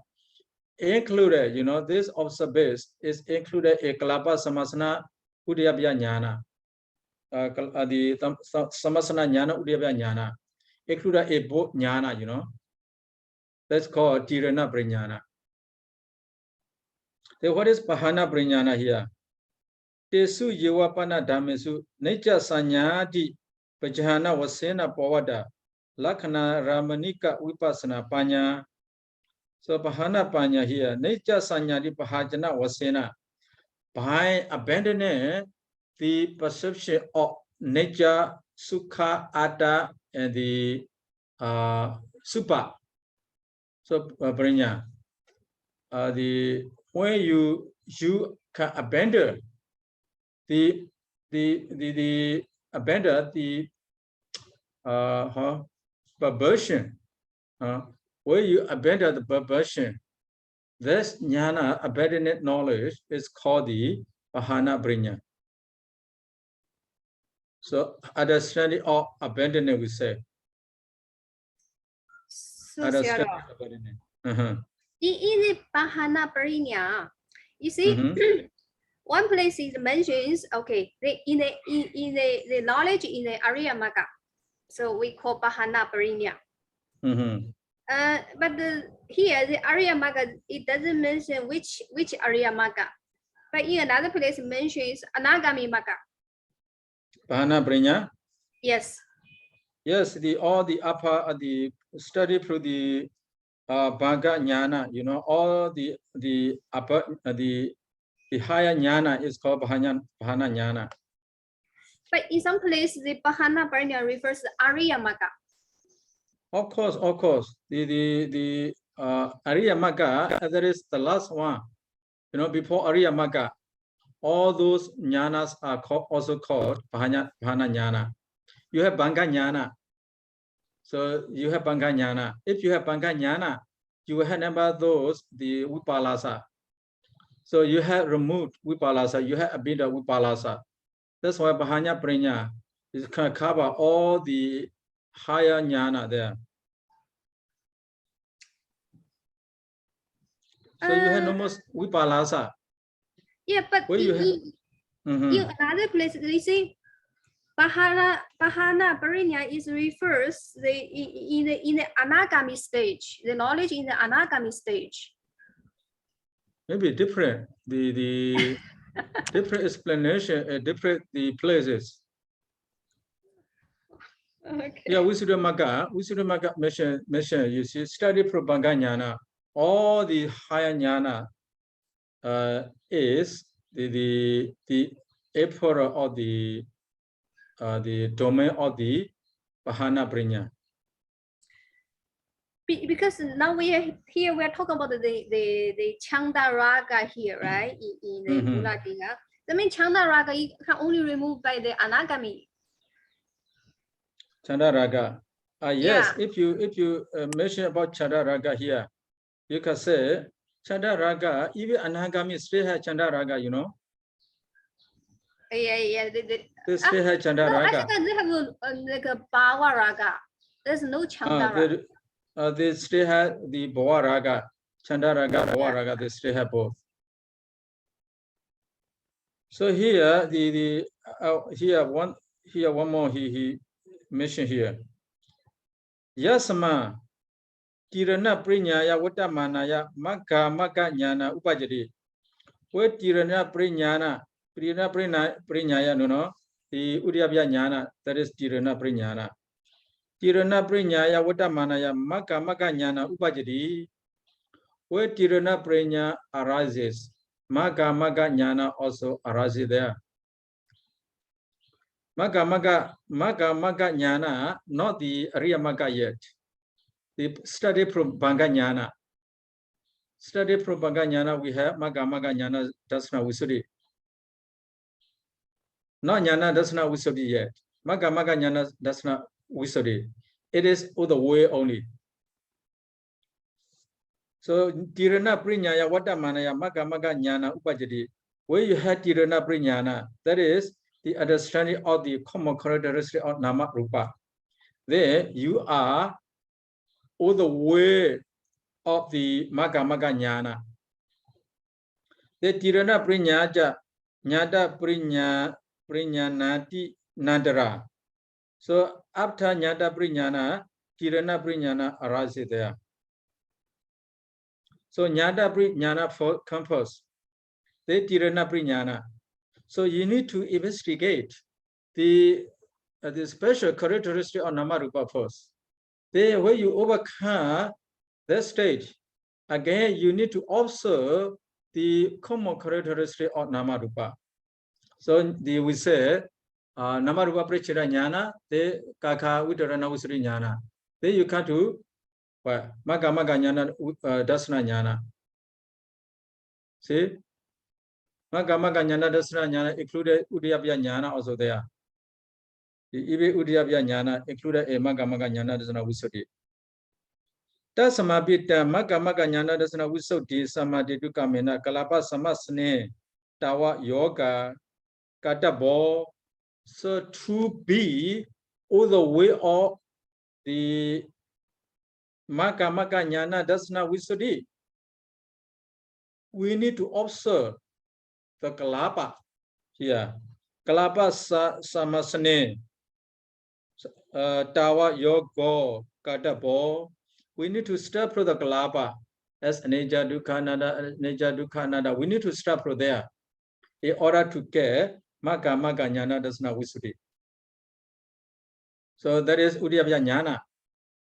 included, you know, this observation is included a Kalapa Samasana Udiyabhaya Jnana. The Samasana Jnana, Udiyabhaya Jnana, included a both Jnana, you know. That's called Tirana Prajnana. Then what is Pahana Prajnana here? Tesu Yevapana Dhammesu Nicca Sanyati Pajahana Vasena Pavada Lakkhana Ramanika Vipassana Panya. So Pahana Panya here, Nicca Sanyati Pahajana Vasena, by abandoning the perception of nature, Sukha, Atta, and the Supa. So Prajna, when you can abandon the perversion, when you abandon the perversion, this jnana, abandoned knowledge, is called the Pahana Brinya. So understanding of abandonment, we say. So Understanding Sayadaw, of abandonment. in the Pahana Parinya, you see, one place is mentions, okay, in the knowledge in the Arya Magga, so we call Pahana Parinya. But here the Arya Magga, it doesn't mention which Arya Magga, but in another place it mentions Anagami Magga. Pahana Brinya. Yes. Yes, all the upper the study through the Bhanga Jnana, you know, all the upper the higher Jnana is called Pahana Jnana. But in some place the Pahana Parinya refers to Arya Magga. Of course. The Arya Magga, that is the last one. You know, before Arya Magga, all those jnanas are also called Pahana Jnana. You have Bhanga Jnana. So you have Bhanga Jnana. If you have Bhanga Jnana, you will have number those, the Vipalasa. So you have removed Vipalasa, you have Abhidhamma Vipalasa. That's why Pahana Brinya is going to cover all the higher jnana there. So you have no more Vipalasa. Yeah, but in another place, they say Pahana Parinya is refers in the Anagami stage, the knowledge in the Anagami stage. Maybe different. The different explanation, different the places. Okay. Yeah, Visuddhimagga mention you see study from Bhanga Jnana. All the higher jnana is the effort of the domain of the Pahana Brinya. Because now we are talking about the Chanda Raga here, right? In the Muladinga. That means Chanda Raga you can only remove by the Anagami. Chanda Raga. Yes, Yeah. if you mention about Chanda Raga here, you can say Chanda Raga, even Anagami still have Chanda Raga, you know? Yeah. They still have Chanda Raga. I think they have like a Bhava Raga. There's no Chanda Raga. They still have the Bhava Raga, Chanda Raga, Bhava Raga, they still have both. So here here one more he mentioned here. Yasama Tirana Prinyaya Vatamanaya Magga Jnana Upajati. Where Tirana Prinyaya no the Udyabhya Jnana, that is Tirana Prinyana. Tirana Prinyaya Vatamanaya Magga Jnana Upajati. Where Tirana Prinya arises, Magga Jnana also arises there. Magga Jnana, not the Arya Magga yet. The study from Bhanga Jnana. Study from Bhanga Jnana, we have Magga Jnana Dasana Visuddhi. Not Jnana Dasana Visuddhi yet. Magga Jnana Dasana Visuddhi. It is the way only. So Tirana Prinyaya Vatamanaya Magga Jnana Upajati. Where you have Tirana Prinyana, that is the understanding of the common characteristic of Nama Rupa. There you are all the way of the Magga Jnana. The Tirana Prinyaja Nyada Prinyanati Nandara. So after Nyada Prinyana, Tirana Prinyana arises there. So Nyada Prinyana comes first. The Tirana Prinyana. So you need to investigate the special characteristic of Namarupa first. Then when you overcome that stage, again you need to observe the common characteristic of Namarupa. So we say Namarupa Prachira Jnana, the Kaka Utarana Usri Jnana. Then you come to Magga Jnana Dasana Jnana. See? Magga Jnana Dasana Jnana included Udyabhya Jnana also there. The Udyabhya Jnana included a Magga Jnana Dasana Visuddhi. Tasamapita Maga Nyana Dasana Wisoti Samadhi Kamena Kalapa Samasne Tawa Yoga Katabo. So to be all the way of the Maga Nyana Dasana Wisoti, we need to observe the Kalapa here. Kalapa Samasne Tawa Yoga Katabo. We need to start from the Kalapa as Anicca Dukkha Anatta, Anicca Dukkha Anatta. We need to start from there in order to get Magga Jnana Dasana Visuddhi. So that is Uddiyabhya Jnana.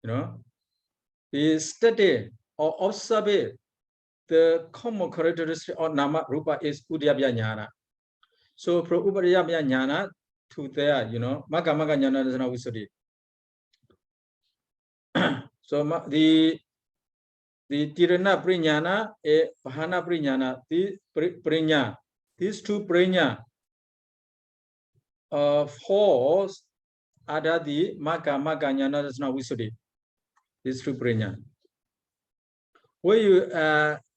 You know, we study or observe the common characteristic of Nama Rupa is Uddiyabhya Jnana. So from Uddiyabhya Jnana to there, you know, Magga Jnana Dasana Visuddhi. So the Tirana Priñana and Pahana Priñana, these two Priña force ada the Magga Jnana Dasana Visuddhi. These two Priña. When you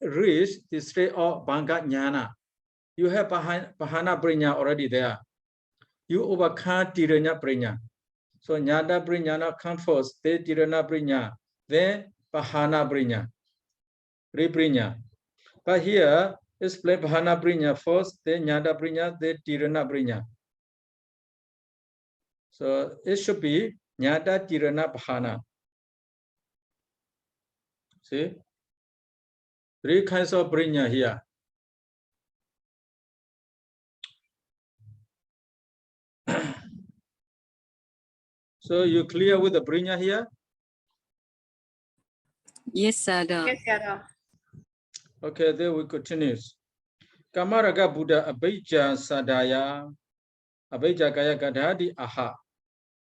reach the state of Vibhaṅga Jnana, you have Pahana Priña already there. You overcome Tirana Priña. So Jnana Priñana come first, then Tirana Priña, then Pahana Priña, Ripriña. But here, explain Pahana Priña first, then Jnana Priña, then Tirana Priña. So it should be Jnana Tirana Pahana. See? Three kinds of Priña here. So you clear with the Priña here? Yes, Sayadaw. Yes, Sayadaw. Okay, then we continue. Kamaraga Buddha Abhijja Sadaya Abhidhamma di Aha.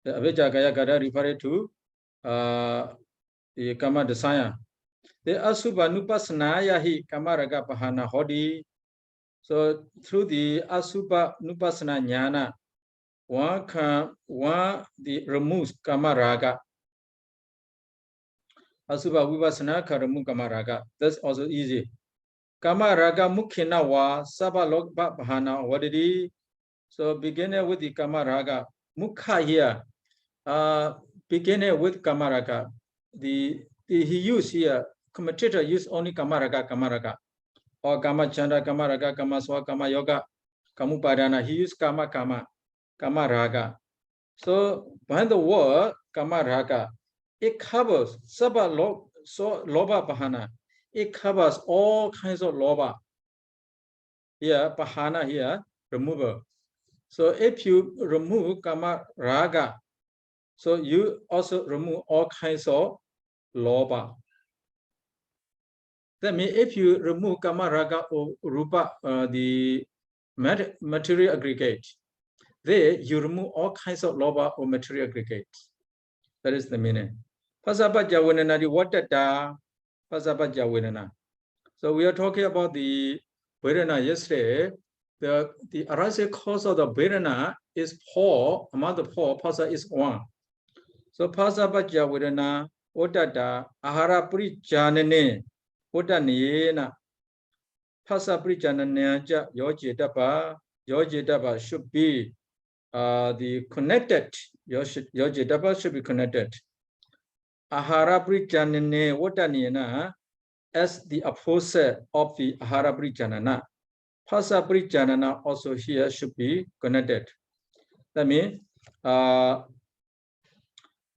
The Abhidhamma referred to the Kama desire. The Asubha Nupasana hi Kamaraga Pahana Hodi. So through the Asubha Nupasana Jnana, one the removes Kamaraga. Asubha Vipasana can remove Kamaraga. That's also easy. Kamaraga Mukhina wa Sabalok Bahana. What did he? So beginning with the Kamaraga. Mukha here. Beginning with Kamaraga. He used here, commentator used only Kamaraga. Or Kama Chanda, Kamaraga, Kama Swa, Kama Yoga, Kamupadana. He used Kamaraga. So behind the word Kamaraga, it covers Loba Bahana. It covers all kinds of Loba. Here, Bahana here, remover. So if you remove Kamaraga, so you also remove all kinds of Loba. That means if you remove Kamaraga or Rupa, the material aggregate, there you remove all kinds of Loba or material aggregates. That is the meaning. Pasapajja Vedana, what that Pasapajja Vedana. So we are talking about the Vedana yesterday. The arising cause of the Vedana is 4, among the 4, Pasa is 1. So Pasapajja Vedana, what that Ahara Prijanane, what that Niena. Pasa Prijanane, Yojedapa should be the connected. Yojedapa should be connected. Ahara Prijanane, what that Niena, as the opposite of the Ahara Prijanana. Pasa Prijanana also here should be connected. That means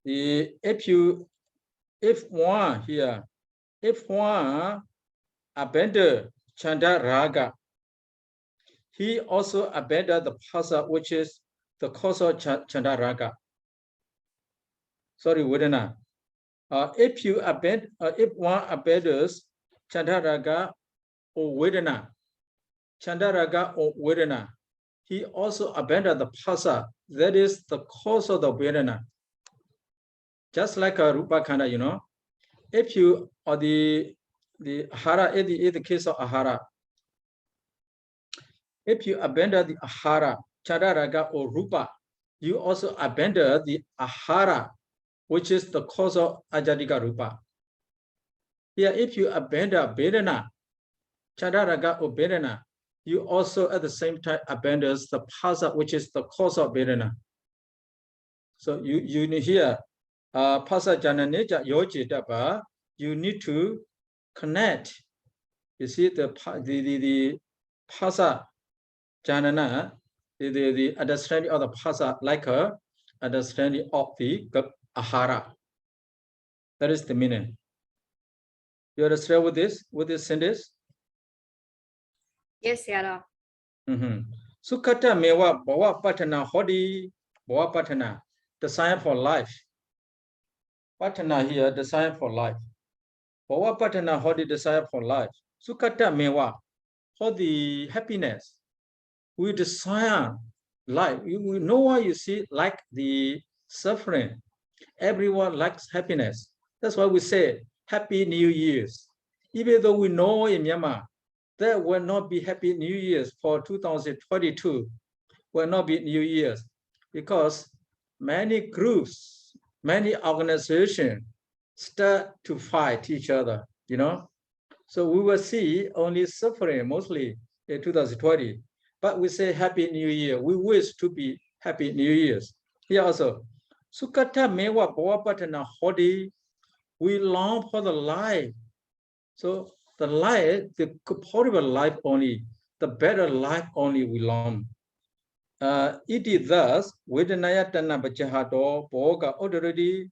if one here, if one abandon Chanda Raga, he also abandoned the Pasa, which is the cause of Chanda Raga. Sorry, Vedana. If one abandons Chanda Raga or Vedana, Chandaraga or Vedana, he also abandoned the Pasa, that is the cause of the Vedana. Just like a Rupa Khanda, you know, if you are the Ahara, in the case of Ahara, if you abandon the Ahara, Chandaraga or Rupa, you also abandon the Ahara, which is the cause of Ajadika Rupa. Here, if you abandon Vedana, Chadaraga or Vedana, you also at the same time abandon the Phasa, which is the cause of Vedana. So you need here, Phasa Jananeja Yoji Dapa, you need to connect. You see the Phasa Janana, the understanding of the Phasa like a understanding of the Ahara. That is the meaning. You understand with this sentence? Yes, Sayadaw. Sukhata mewa bhava patana hodi bhava patana, desire for life. Patana here, desire for life. Bhava patana hodi, desire for life. Sukhata mewa, hodi, happiness. We desire life. No one you see like the suffering. Everyone likes happiness. That's why we say Happy New Year's. Even though we know in Myanmar, there will not be Happy New Year's for 2022, will not be New Year's, because many groups, many organizations start to fight each other, you know. So we will see only suffering mostly in 2020, but we say Happy New Year. We wish to be Happy New Year's. Here also, Sukhata mewa bhava patana hodi, we long for the life. So the life, the horrible life only, the better life only we long. It is thus, Vedanaya Tana Bajahado, Boga already.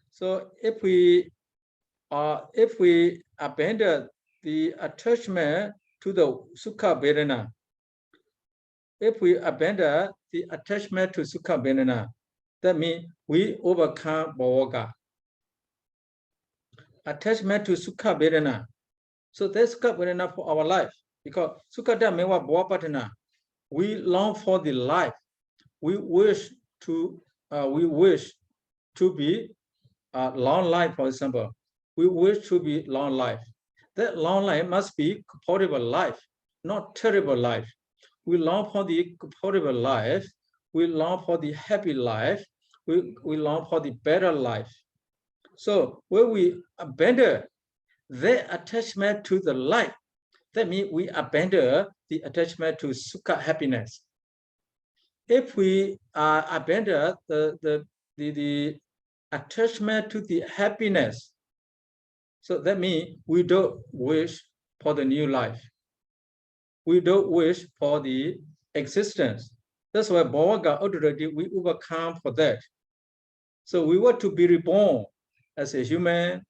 So if we abandon the attachment to the Sukha Vedana, if we abandon the attachment to Sukha Vedana, that means we overcome Boga. Attachment to Sukha Vedana. So that's Sukha Vedana for our life. Because Sukhata mewa bhava patana, we long for the life. We wish to be long life, for example. We wish to be long life. That long life must be comfortable life, not terrible life. We long for the comfortable life. We long for the happy life. We long for the better life. So when we abandon the attachment to the life, that means we abandon the attachment to Sukha happiness. If we abandon the attachment to the happiness, so that means we don't wish for the new life. We don't wish for the existence. That's why Bhavaga already we overcome for that. So we want to be reborn as a human,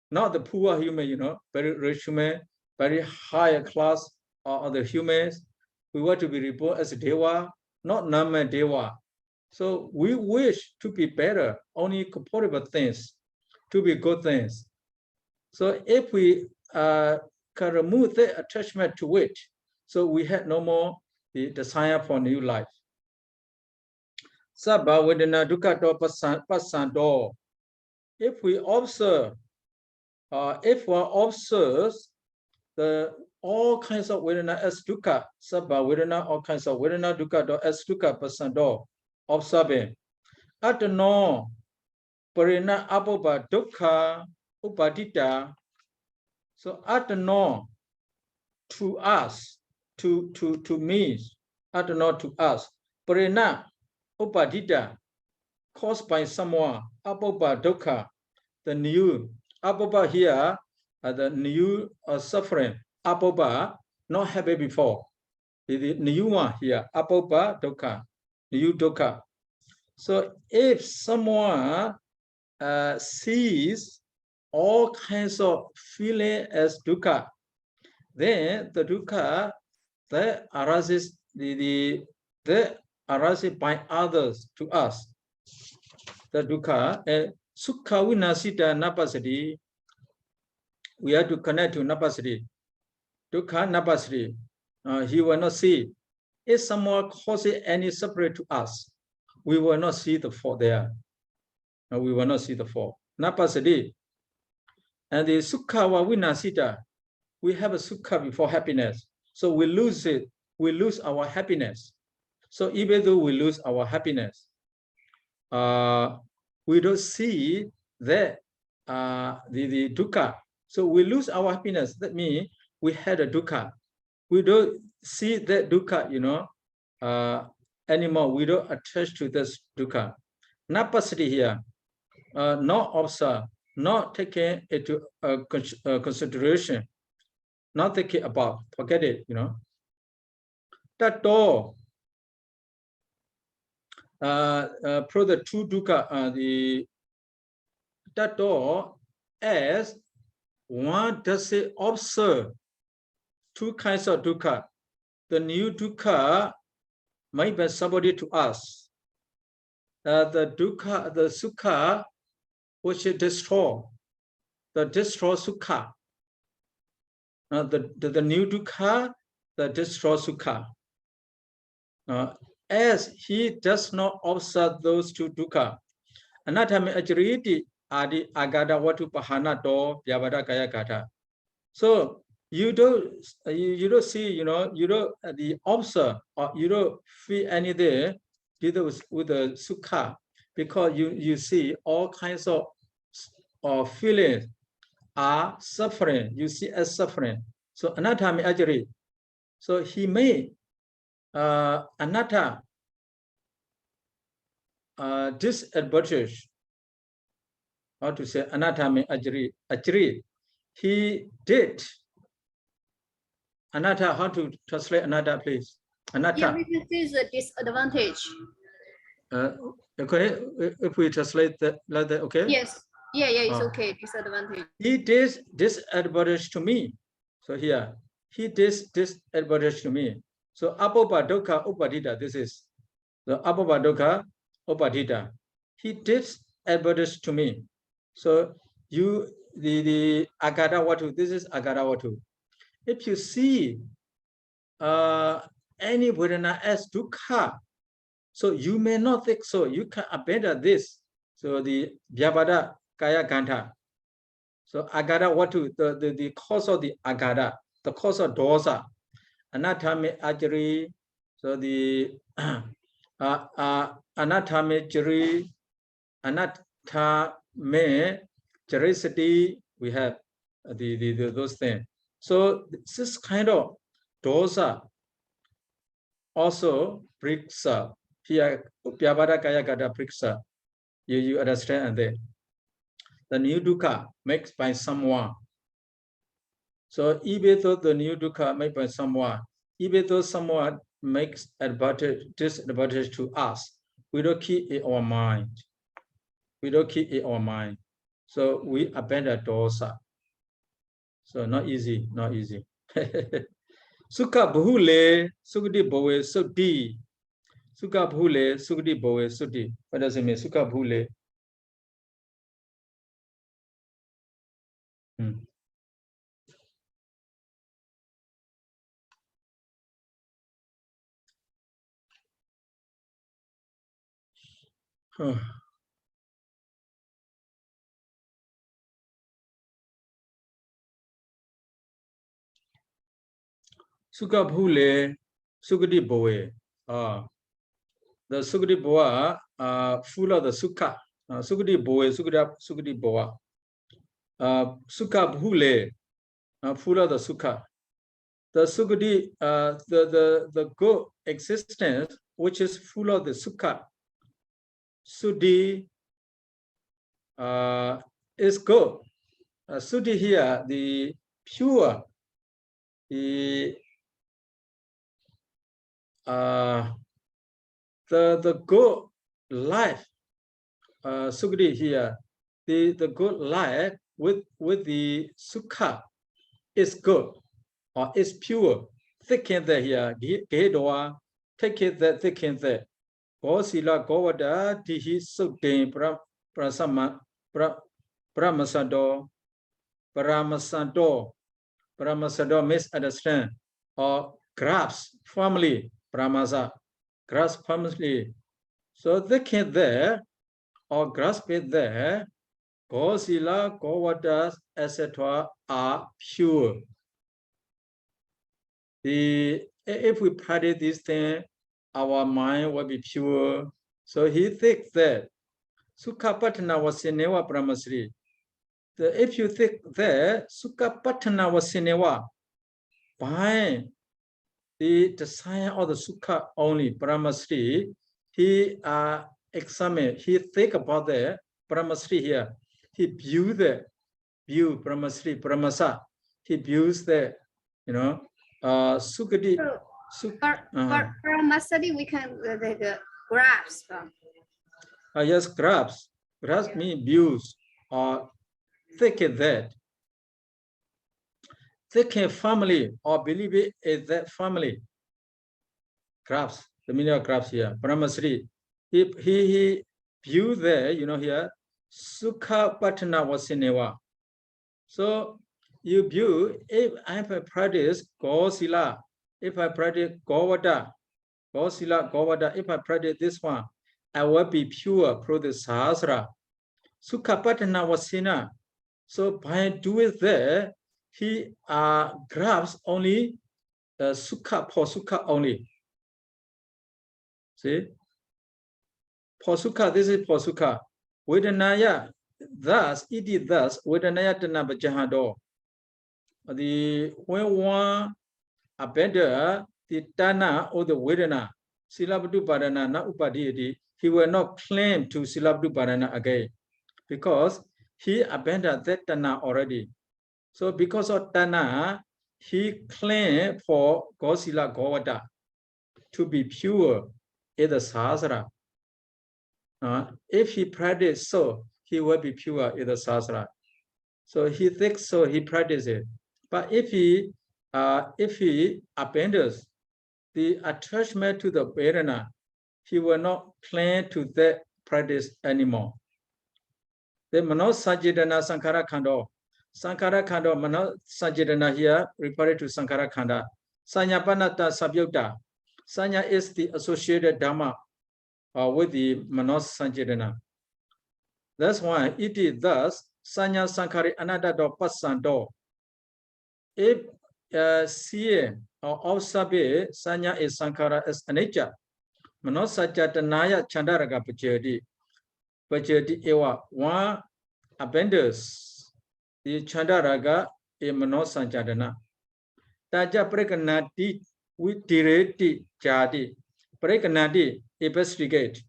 not the poor human, you know, very rich human, very higher class of the humans. We want to be reborn as a Deva, not Nama Deva. So we wish to be better, only comfortable things, to be good things. So if we can remove the attachment to it, so we have no more the desire for new life. Sabba Vedana Dukkha Pasando. If we observe, the all kinds of Vedana as Dukkha, Sabba Vedana, all kinds of Vedana Dukkha as Dukkha Pasando, observing. Atano Parina Abhoba Dukkha Upadita. So Atano to us, to me, Atano to us. Parina Upadita, caused by someone, Abhoba Dukkha, the new. Abhoba here, the new suffering. Abhoba, not happy before. The new one here, Abhoba Dukkha, new Dukkha. So if someone sees all kinds of feeling as Dukkha, then the Dukkha that arises arises by others to us. The Dukkha, Sukha Vinasita Napasati, we have to connect to Napasati. Dukkha Napasati, he will not see. If someone causes any separate to us, we will not see the fault there. No, we will not see the fault. Napasati. And the Sukha Vinasita, we have a Sukha before happiness. So we lose it, we lose our happiness. So even though we lose our happiness, we don't see that the Dukkha. So we lose our happiness. That means we had a dukkha. We don't see that dukkha, anymore. We don't attach to this dukkha. Napasati here, not observe, not taking into consideration, not thinking about, forget it, Tato, pro the two dukkha, the Tato, as one does it observe two kinds of dukkha. The new dukkha might be somebody to us. The dukkha, the sukha, which is destroy, the destroy sukha. The new dukkha, the destroy sukha. As he does not observe those two dukkha, anathame ajriti adi agada watu pahana to Vibhaṅga-aṭṭhakathā. So you don't see, you don't the observe, or you don't feel anything with the sukha, because you see all kinds of feelings are suffering. You see as suffering. So anathame ajri. So he may anatta disadvantage. How to say anathame ajri? He did. Anatta, how to translate anatta, please? Anatta. Yeah, because this is a disadvantage. Okay, if we translate that like that, okay? Yes. Yeah, it's okay. Disadvantage. He did disadvantage to me. So here, he did disadvantage to me. So abhava dukkha upadita, this is the abhava dukkha upadita. He did advantage to me. So you, the agada watu, this is agada watu. If you see any vedana as dukkha, so you may not think so. You can abandon this. So the vyavada kaya gandha. So agada watu, the cause of the agada, the cause of dosa, anathame ajri. So the anathame jari, anathame jarasati, we have those things. So this kind of dosa also priksa. Here, Vyavada kaya gada priksa. You understand? And then the new dukkha makes by someone. So even though the new dukkha made by someone, even though someone makes disadvantage to us, we don't keep it in our mind. We don't keep it in our mind. So we abandon dosa. So not easy, not easy. Sukha bhule, sukti bhove, sukti. Sukha bhule, sukti bhove, sukti. What does it mean? Sukha bhule. Sukha bhule, sukti bhove. The sukti bhava full of the sukha. Sukti bhove, sukti bhava. Sukha bhule, full of the sukha. The sukti, the good existence, which is full of the sukha. Suddhi is good. Suddhi here, the pure, the good life. Suddhi here, the good life with the sukha is good or is pure. Thinking that here, Gedoa, take it that thinking that. Gosila Govada Dihi Sukdin Prasama Brahmasado misunderstand or grasp firmly Brahmasa, grasp firmly. So they can there or grasp it there, Gosila, Govadas, etc. are pure. If we practice this thing, our mind will be pure. So he thinks that Sukha Patana was Sinewa Brahmasri. if you think there, Sukha Patana was sinewa, by the desire of the Sukha only, Paramasri, he examine, he think about the Paramasri here. He view the view Paramasri, Paramasa. He views the, Sukadi. Paramasri, we can the grasp. Yes, grasp. Grasp means views or think that. Think a family or believe it is that family. Grasp, the meaning of grasp here. Paramasri. He view there, here, Sukha Patana Vasinewa. So you view, if I practice Gosila, if I practice Govada, Gosila, Govada, if I practice this one, I will be pure through the Sahasra. Sukha Patana Vasina. So by doing that, he grabs only Sukha, for Sukha only. See? For Sukha, this is for Sukha. Vedanaya, thus, it is thus, Vedanaya Tanabajahado. When one abandon the Tana or the Vedana, Silabdu Padana, na Upadiyati, he will not claim to Silabdu Padana again, because he abandoned that Tana already. So because of Tana, he claimed for Gosila Govada to be pure in the Sahasra. If he practices so, he will be pure in the Sahasra. So he thinks so, he practices it. But if he abandons the attachment to the Vedana, he will not claim to that practice anymore. The Manos Sajidana Sankara Khando. Sankara Khando, Manos Sajidana here referred to Sankara Khanda. Sanya Panata Sabyukta. Sanya is the associated Dhamma with the Manos Sajidana. That's why it is thus Sanya Sankari Anada do Pasando. If seeing or observe Sanya is Sankara as anicca. Manos Sajatanaya Chandaraga Pachedi. Pachedi Ewa, one abandons the Chandaraga in Manos Sajadana. Taja Prekanati with Tireti Jadi. Prekanati investigate.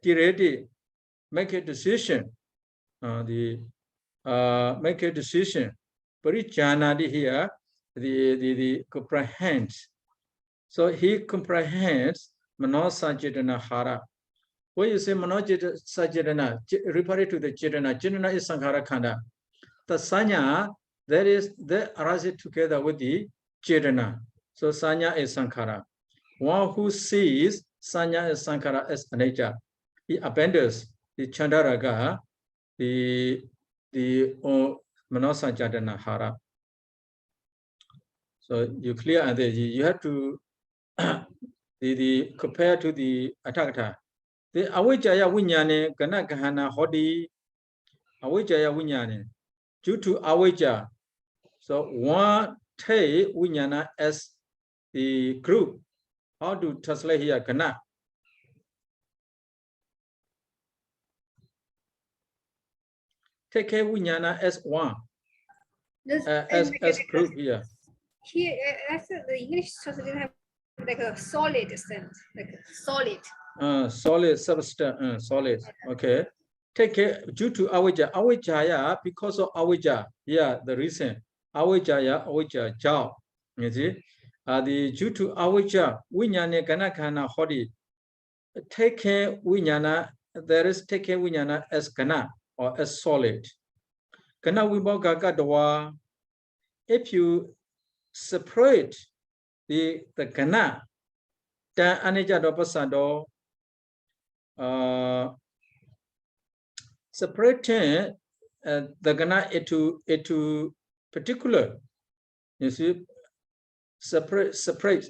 Tireti make a decision. Make a decision. Parijanadi here, the comprehends. So he comprehends Manos Sajidana Hara. When you say Manos Sajidana, refer to the Jidana. Jidana is Sankhara Khanda. The Sanya, that arises together with the Jidana. So Sanya is Sankhara. One who sees Sanya is Sankhara as anicca, he abandons the Chandaraga, the Manos Sajidana Hara. So you clear and you have to compare to the Aṭṭhakathā. The Avijjaya Viññāne Gana Gahana Hodi Avijjaya Viññāne due to Avijja. So one take Viññāna as the group. How to translate here Gana? Take Viññāna as one. As group here. Here, the English translation have like a solid sense, like solid. Solid substance, solid. Okay. Take care due to Avijja. Avijjaya, because of Avijja. Yeah, the reason. Avijjaya, Avijja, Jao. You see? The due to Avijja, Viññāne Gana Hodi. Take care Viññāna, there is take care Viññāna as Gana or as solid. Gana Vibhaṅga Gadawa. If you separate the Gana, then Anicca do Pasando, separating the Gana into particular. You see, separating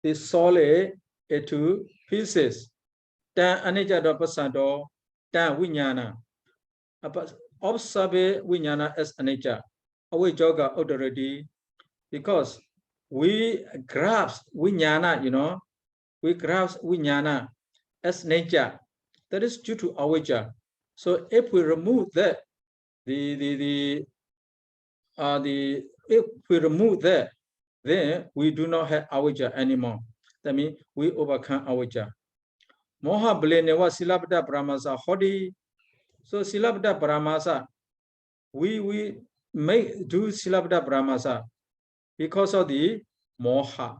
the solid into pieces. Then Anicca do Pasando, then Viññāna. Observe Viññāna as anicca. Avijjoga authority, because we grasp Viññāna, we grasp Viññāna as nature. That is due to Avijja. So if we remove that, if we remove that, then we do not have avijja anymore. That means we overcome avijja. Moha balenewa silabda brahmasa hodi. So silabda brahmasa, we make do silabda brahmasa because of the moha,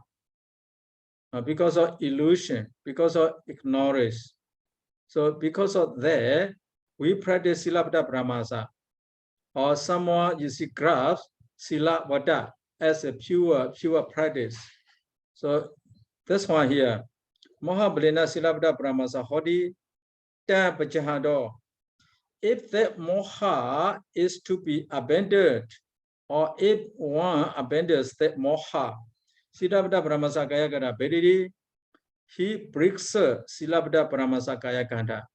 because of illusion, because of ignorance. So because of that, we practice silabda brahmasa. Or someone you see graphs silabda as a pure practice. So this one here, moha balena silabda brahmasa hodi ta pachahado. If that moha is to be abandoned, or if one abandons that moha, silabda brahmasa kaya kanda bediri, he breaks silabda brahmasa kaya kanda.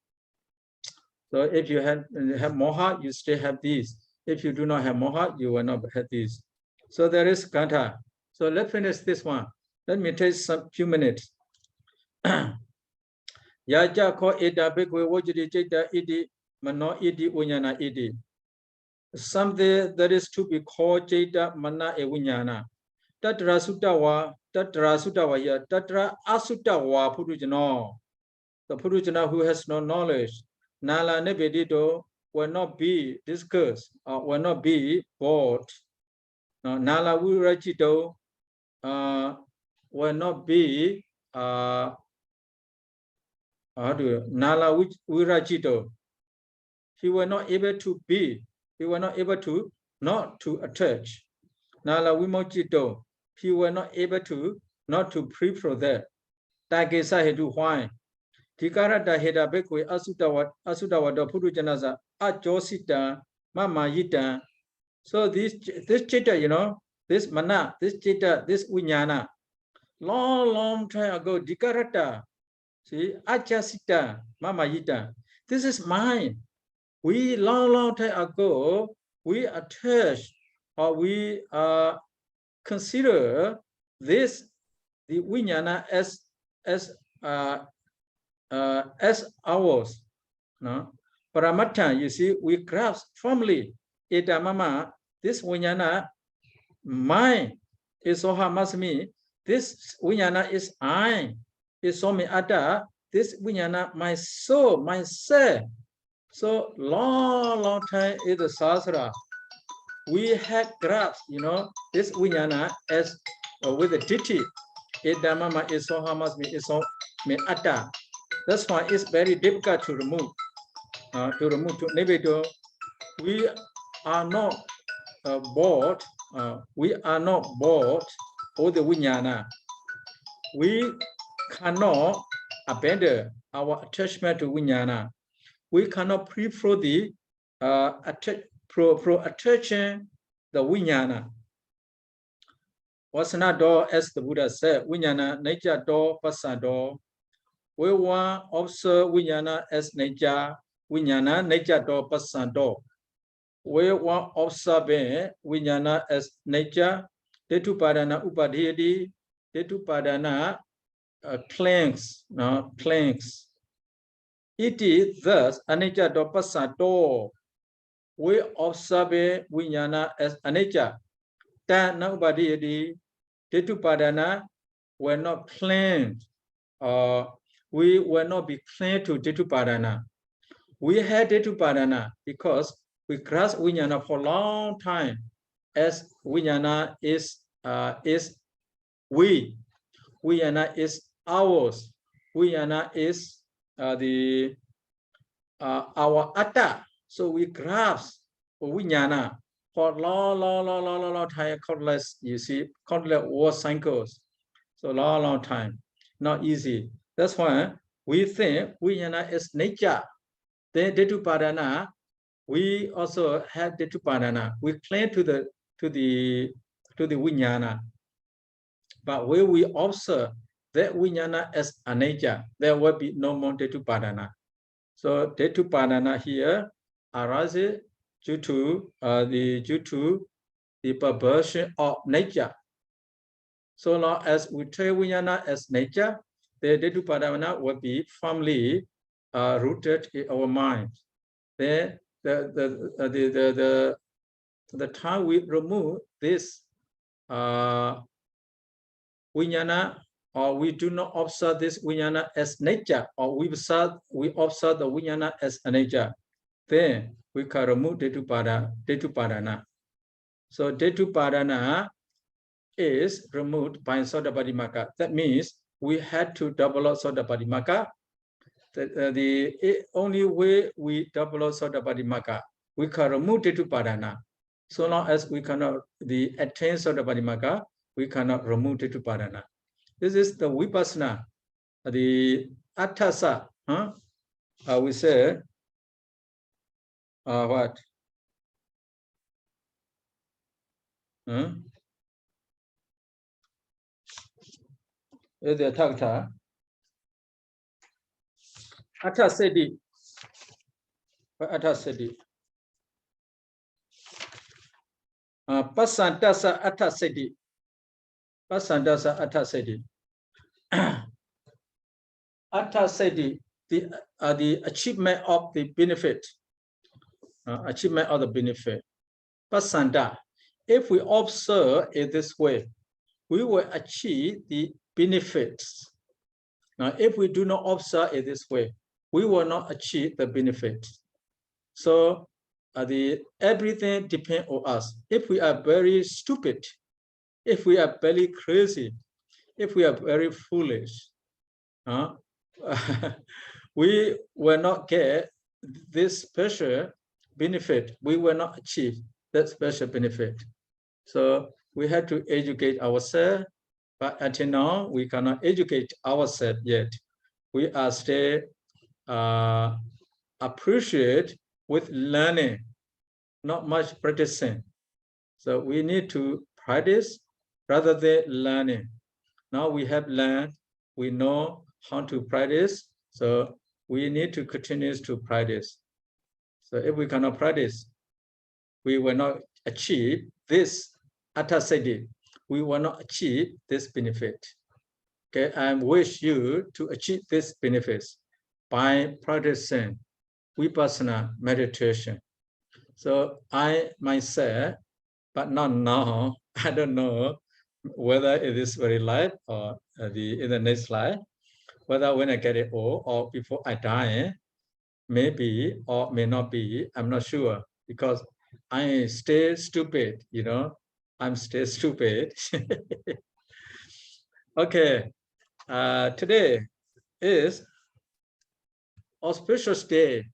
So if you have moha, you still have these. If you do not have moha, you will not have these. So there is kanta. So let's finish this one. Let me take some few minutes. Yaja ko eda bekwe wajiri jeta idi mano idi unyana idi. Something that is to be called jeta mana e unyana. Tatra sutawa ya tatra asutawa purujano. The purujana who has no knowledge, nala nebedito will not be discussed or will not be bought. Nala virajito will not be nala virajito. He will not able to be. He will not able to not to attach. Nala vimojito. He will not able to not to prefer that. Takesa hedu why. Tikarata heda bekwe asutawa do purujanaza ajosita mama yita. So this chitta, you know, this mana, this chitta, this unyana, long time ago, dikarata, see, ajasita mama yita. This is mine. We long time ago, we attach or we consider this the unyana as ours. No? Paramata, you see, we grasp firmly. Ita mama, this unyana, mine is soha masmi. This unyana is I. Is somi ada. This unyana, my soul, myself. So long time is the sastra. We had grasped, you know, this unyana as with the ditthi. Ita mama is soha masmi is somi ada. That's why it's very difficult to remove. To nebedo. We are not bought. We are not bought for the vinyana. We cannot abandon our attachment to vinyana. We cannot prefer the attaching the vinyana. Wasana do, as the Buddha said, vinyana nature do pasado. We want observe vinyana as nature, vinyana nature do pasado. We want observing vinyana as nature, detupadana upadhiyati, detupadana clanks, no clanks. It is thus anicca dopasato. We observe vinyana as anicca. Tana upadhiyati, detupadana will not cling. We will not be cling to detupadana. We had detupadana because we grasp vinyana for a long time, as vinyana is we. Vinyana is ours. Vinyana is our atta. So we grasp vinyana for long time, countless, you see, countless war cycles. So long time, not easy. That's why we think vinyana is nature. Then detupadana, we also have detupadana. We cling to the vinyana. But when we observe that vinyana as a nature, there will be no more detupadana. So detupadana here arises due to the perversion of nature. So long as we treat vinyana as nature, the detupadana will be firmly rooted in our mind. Then the time we remove this vijnana, or we do not observe this vijnana as nature, or we observe the vijnana as a nature, then we can remove Detupadana. So Detupadana is removed by Sotapadimaka. That means we had to double out Sotapadimaka. The only way we double out Sotapadimaka, we can remove Detupadana. So long as we cannot attain Sotapadimaka, we cannot remove Detupadana. This is the Vipassana, the Aṭṭhasa. We say what? Is the Aṭṭhakathā? Aṭṭhasati. Aṭṭhasati. Pasantasa Aṭṭhasati. Pasantasa Aṭṭhasati. Aṭṭhasati, the achievement of the benefit. Achievement of the benefit. Pasanta. If we observe it this way, we will achieve the benefits. Now, if we do not observe it this way, we will not achieve the benefit. So, everything depends on us. If we are very stupid, if we are very crazy, if we are very foolish, we will not get this special benefit. We will not achieve that special benefit. So we have to educate ourselves, but until now we cannot educate ourselves yet. We are still appreciate with learning, not much practicing. So we need to practice rather than learning. Now we have learned, we know how to practice, so we need to continue to practice. So if we cannot practice, we will not achieve this Aṭṭhasati. We will not achieve this benefit. Okay, I wish you to achieve this benefits by practicing Vipassana meditation. So I myself, but not now, I don't know whether it is very light or in the next life, whether when I get it old or before I die, maybe or may not be, I'm not sure, because I stay stupid, you know, I'm still stupid. Okay, today is auspicious day.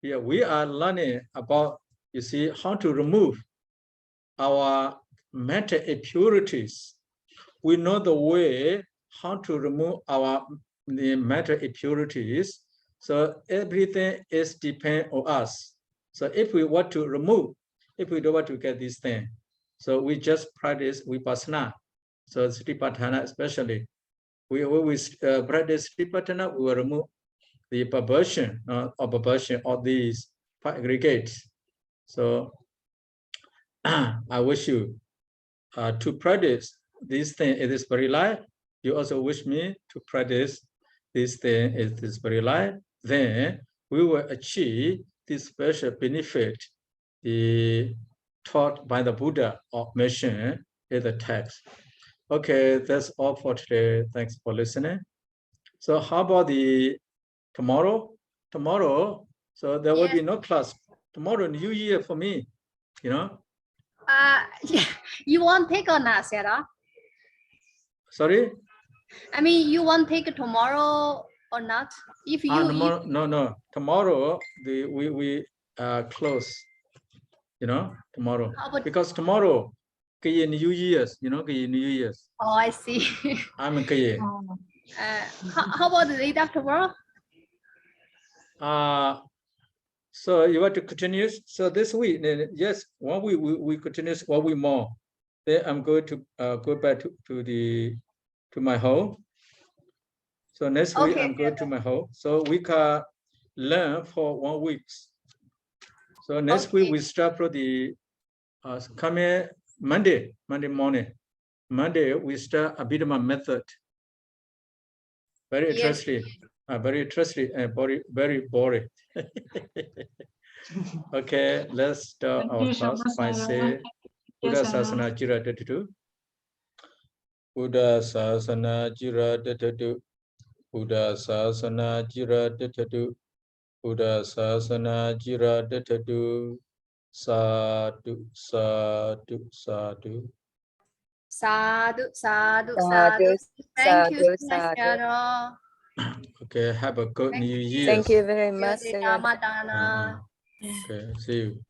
Yeah, we are learning about, you see, how to remove our mental impurities. We know the way how to remove the mental impurities. So everything is depend on us. So if we want to remove, if we don't want to get this thing, so we just practice Vipassana. So Satipatthana especially, we always practice Satipatthana, we will remove the perversion of these aggregates. So I wish you to practice this thing in this very life. You also wish me to practice this thing in this very life. Then we will achieve this special benefit, the taught by the Buddha or mentioned in the text. Okay, that's all for today. Thanks for listening. So how about the tomorrow? Tomorrow, so there will be no class. Tomorrow, New Year for me, you know? Yeah. You won't take or not, Sarah? Sorry? I mean, you won't take tomorrow or not? If you no. Tomorrow we close. You know, tomorrow. Because tomorrow, New Year's, you know, New Year's. Oh, I see. I'm in Kaye. How about the day after tomorrow? So you want to continue? So this week, yes, 1 week we continue 1 week more. Then I'm going to go back to my home. So next week I'm going to my home. So we can learn for 1 week. So next week we start from the coming Monday morning. Monday we start Abhidhamma method. Very interesting. Very interesting and very boring. Okay, let's start Thank our you so class much, by Sarah. saying Buddha Sasana Jira Datatu. Buddha Sasana Jira Datatu. Buddha Sasana Jira Datatu. Buddha Sasana Jira Datatu. Sadhu, sadhu, sadhu. Sadhu, sadhu, Sadhu, sadhu. Thank you sadhu, so much, sadhu. Sayadaw. Okay, have a good New Year. Thank you very much, Sayadaw. Sayadaw. Okay, see you.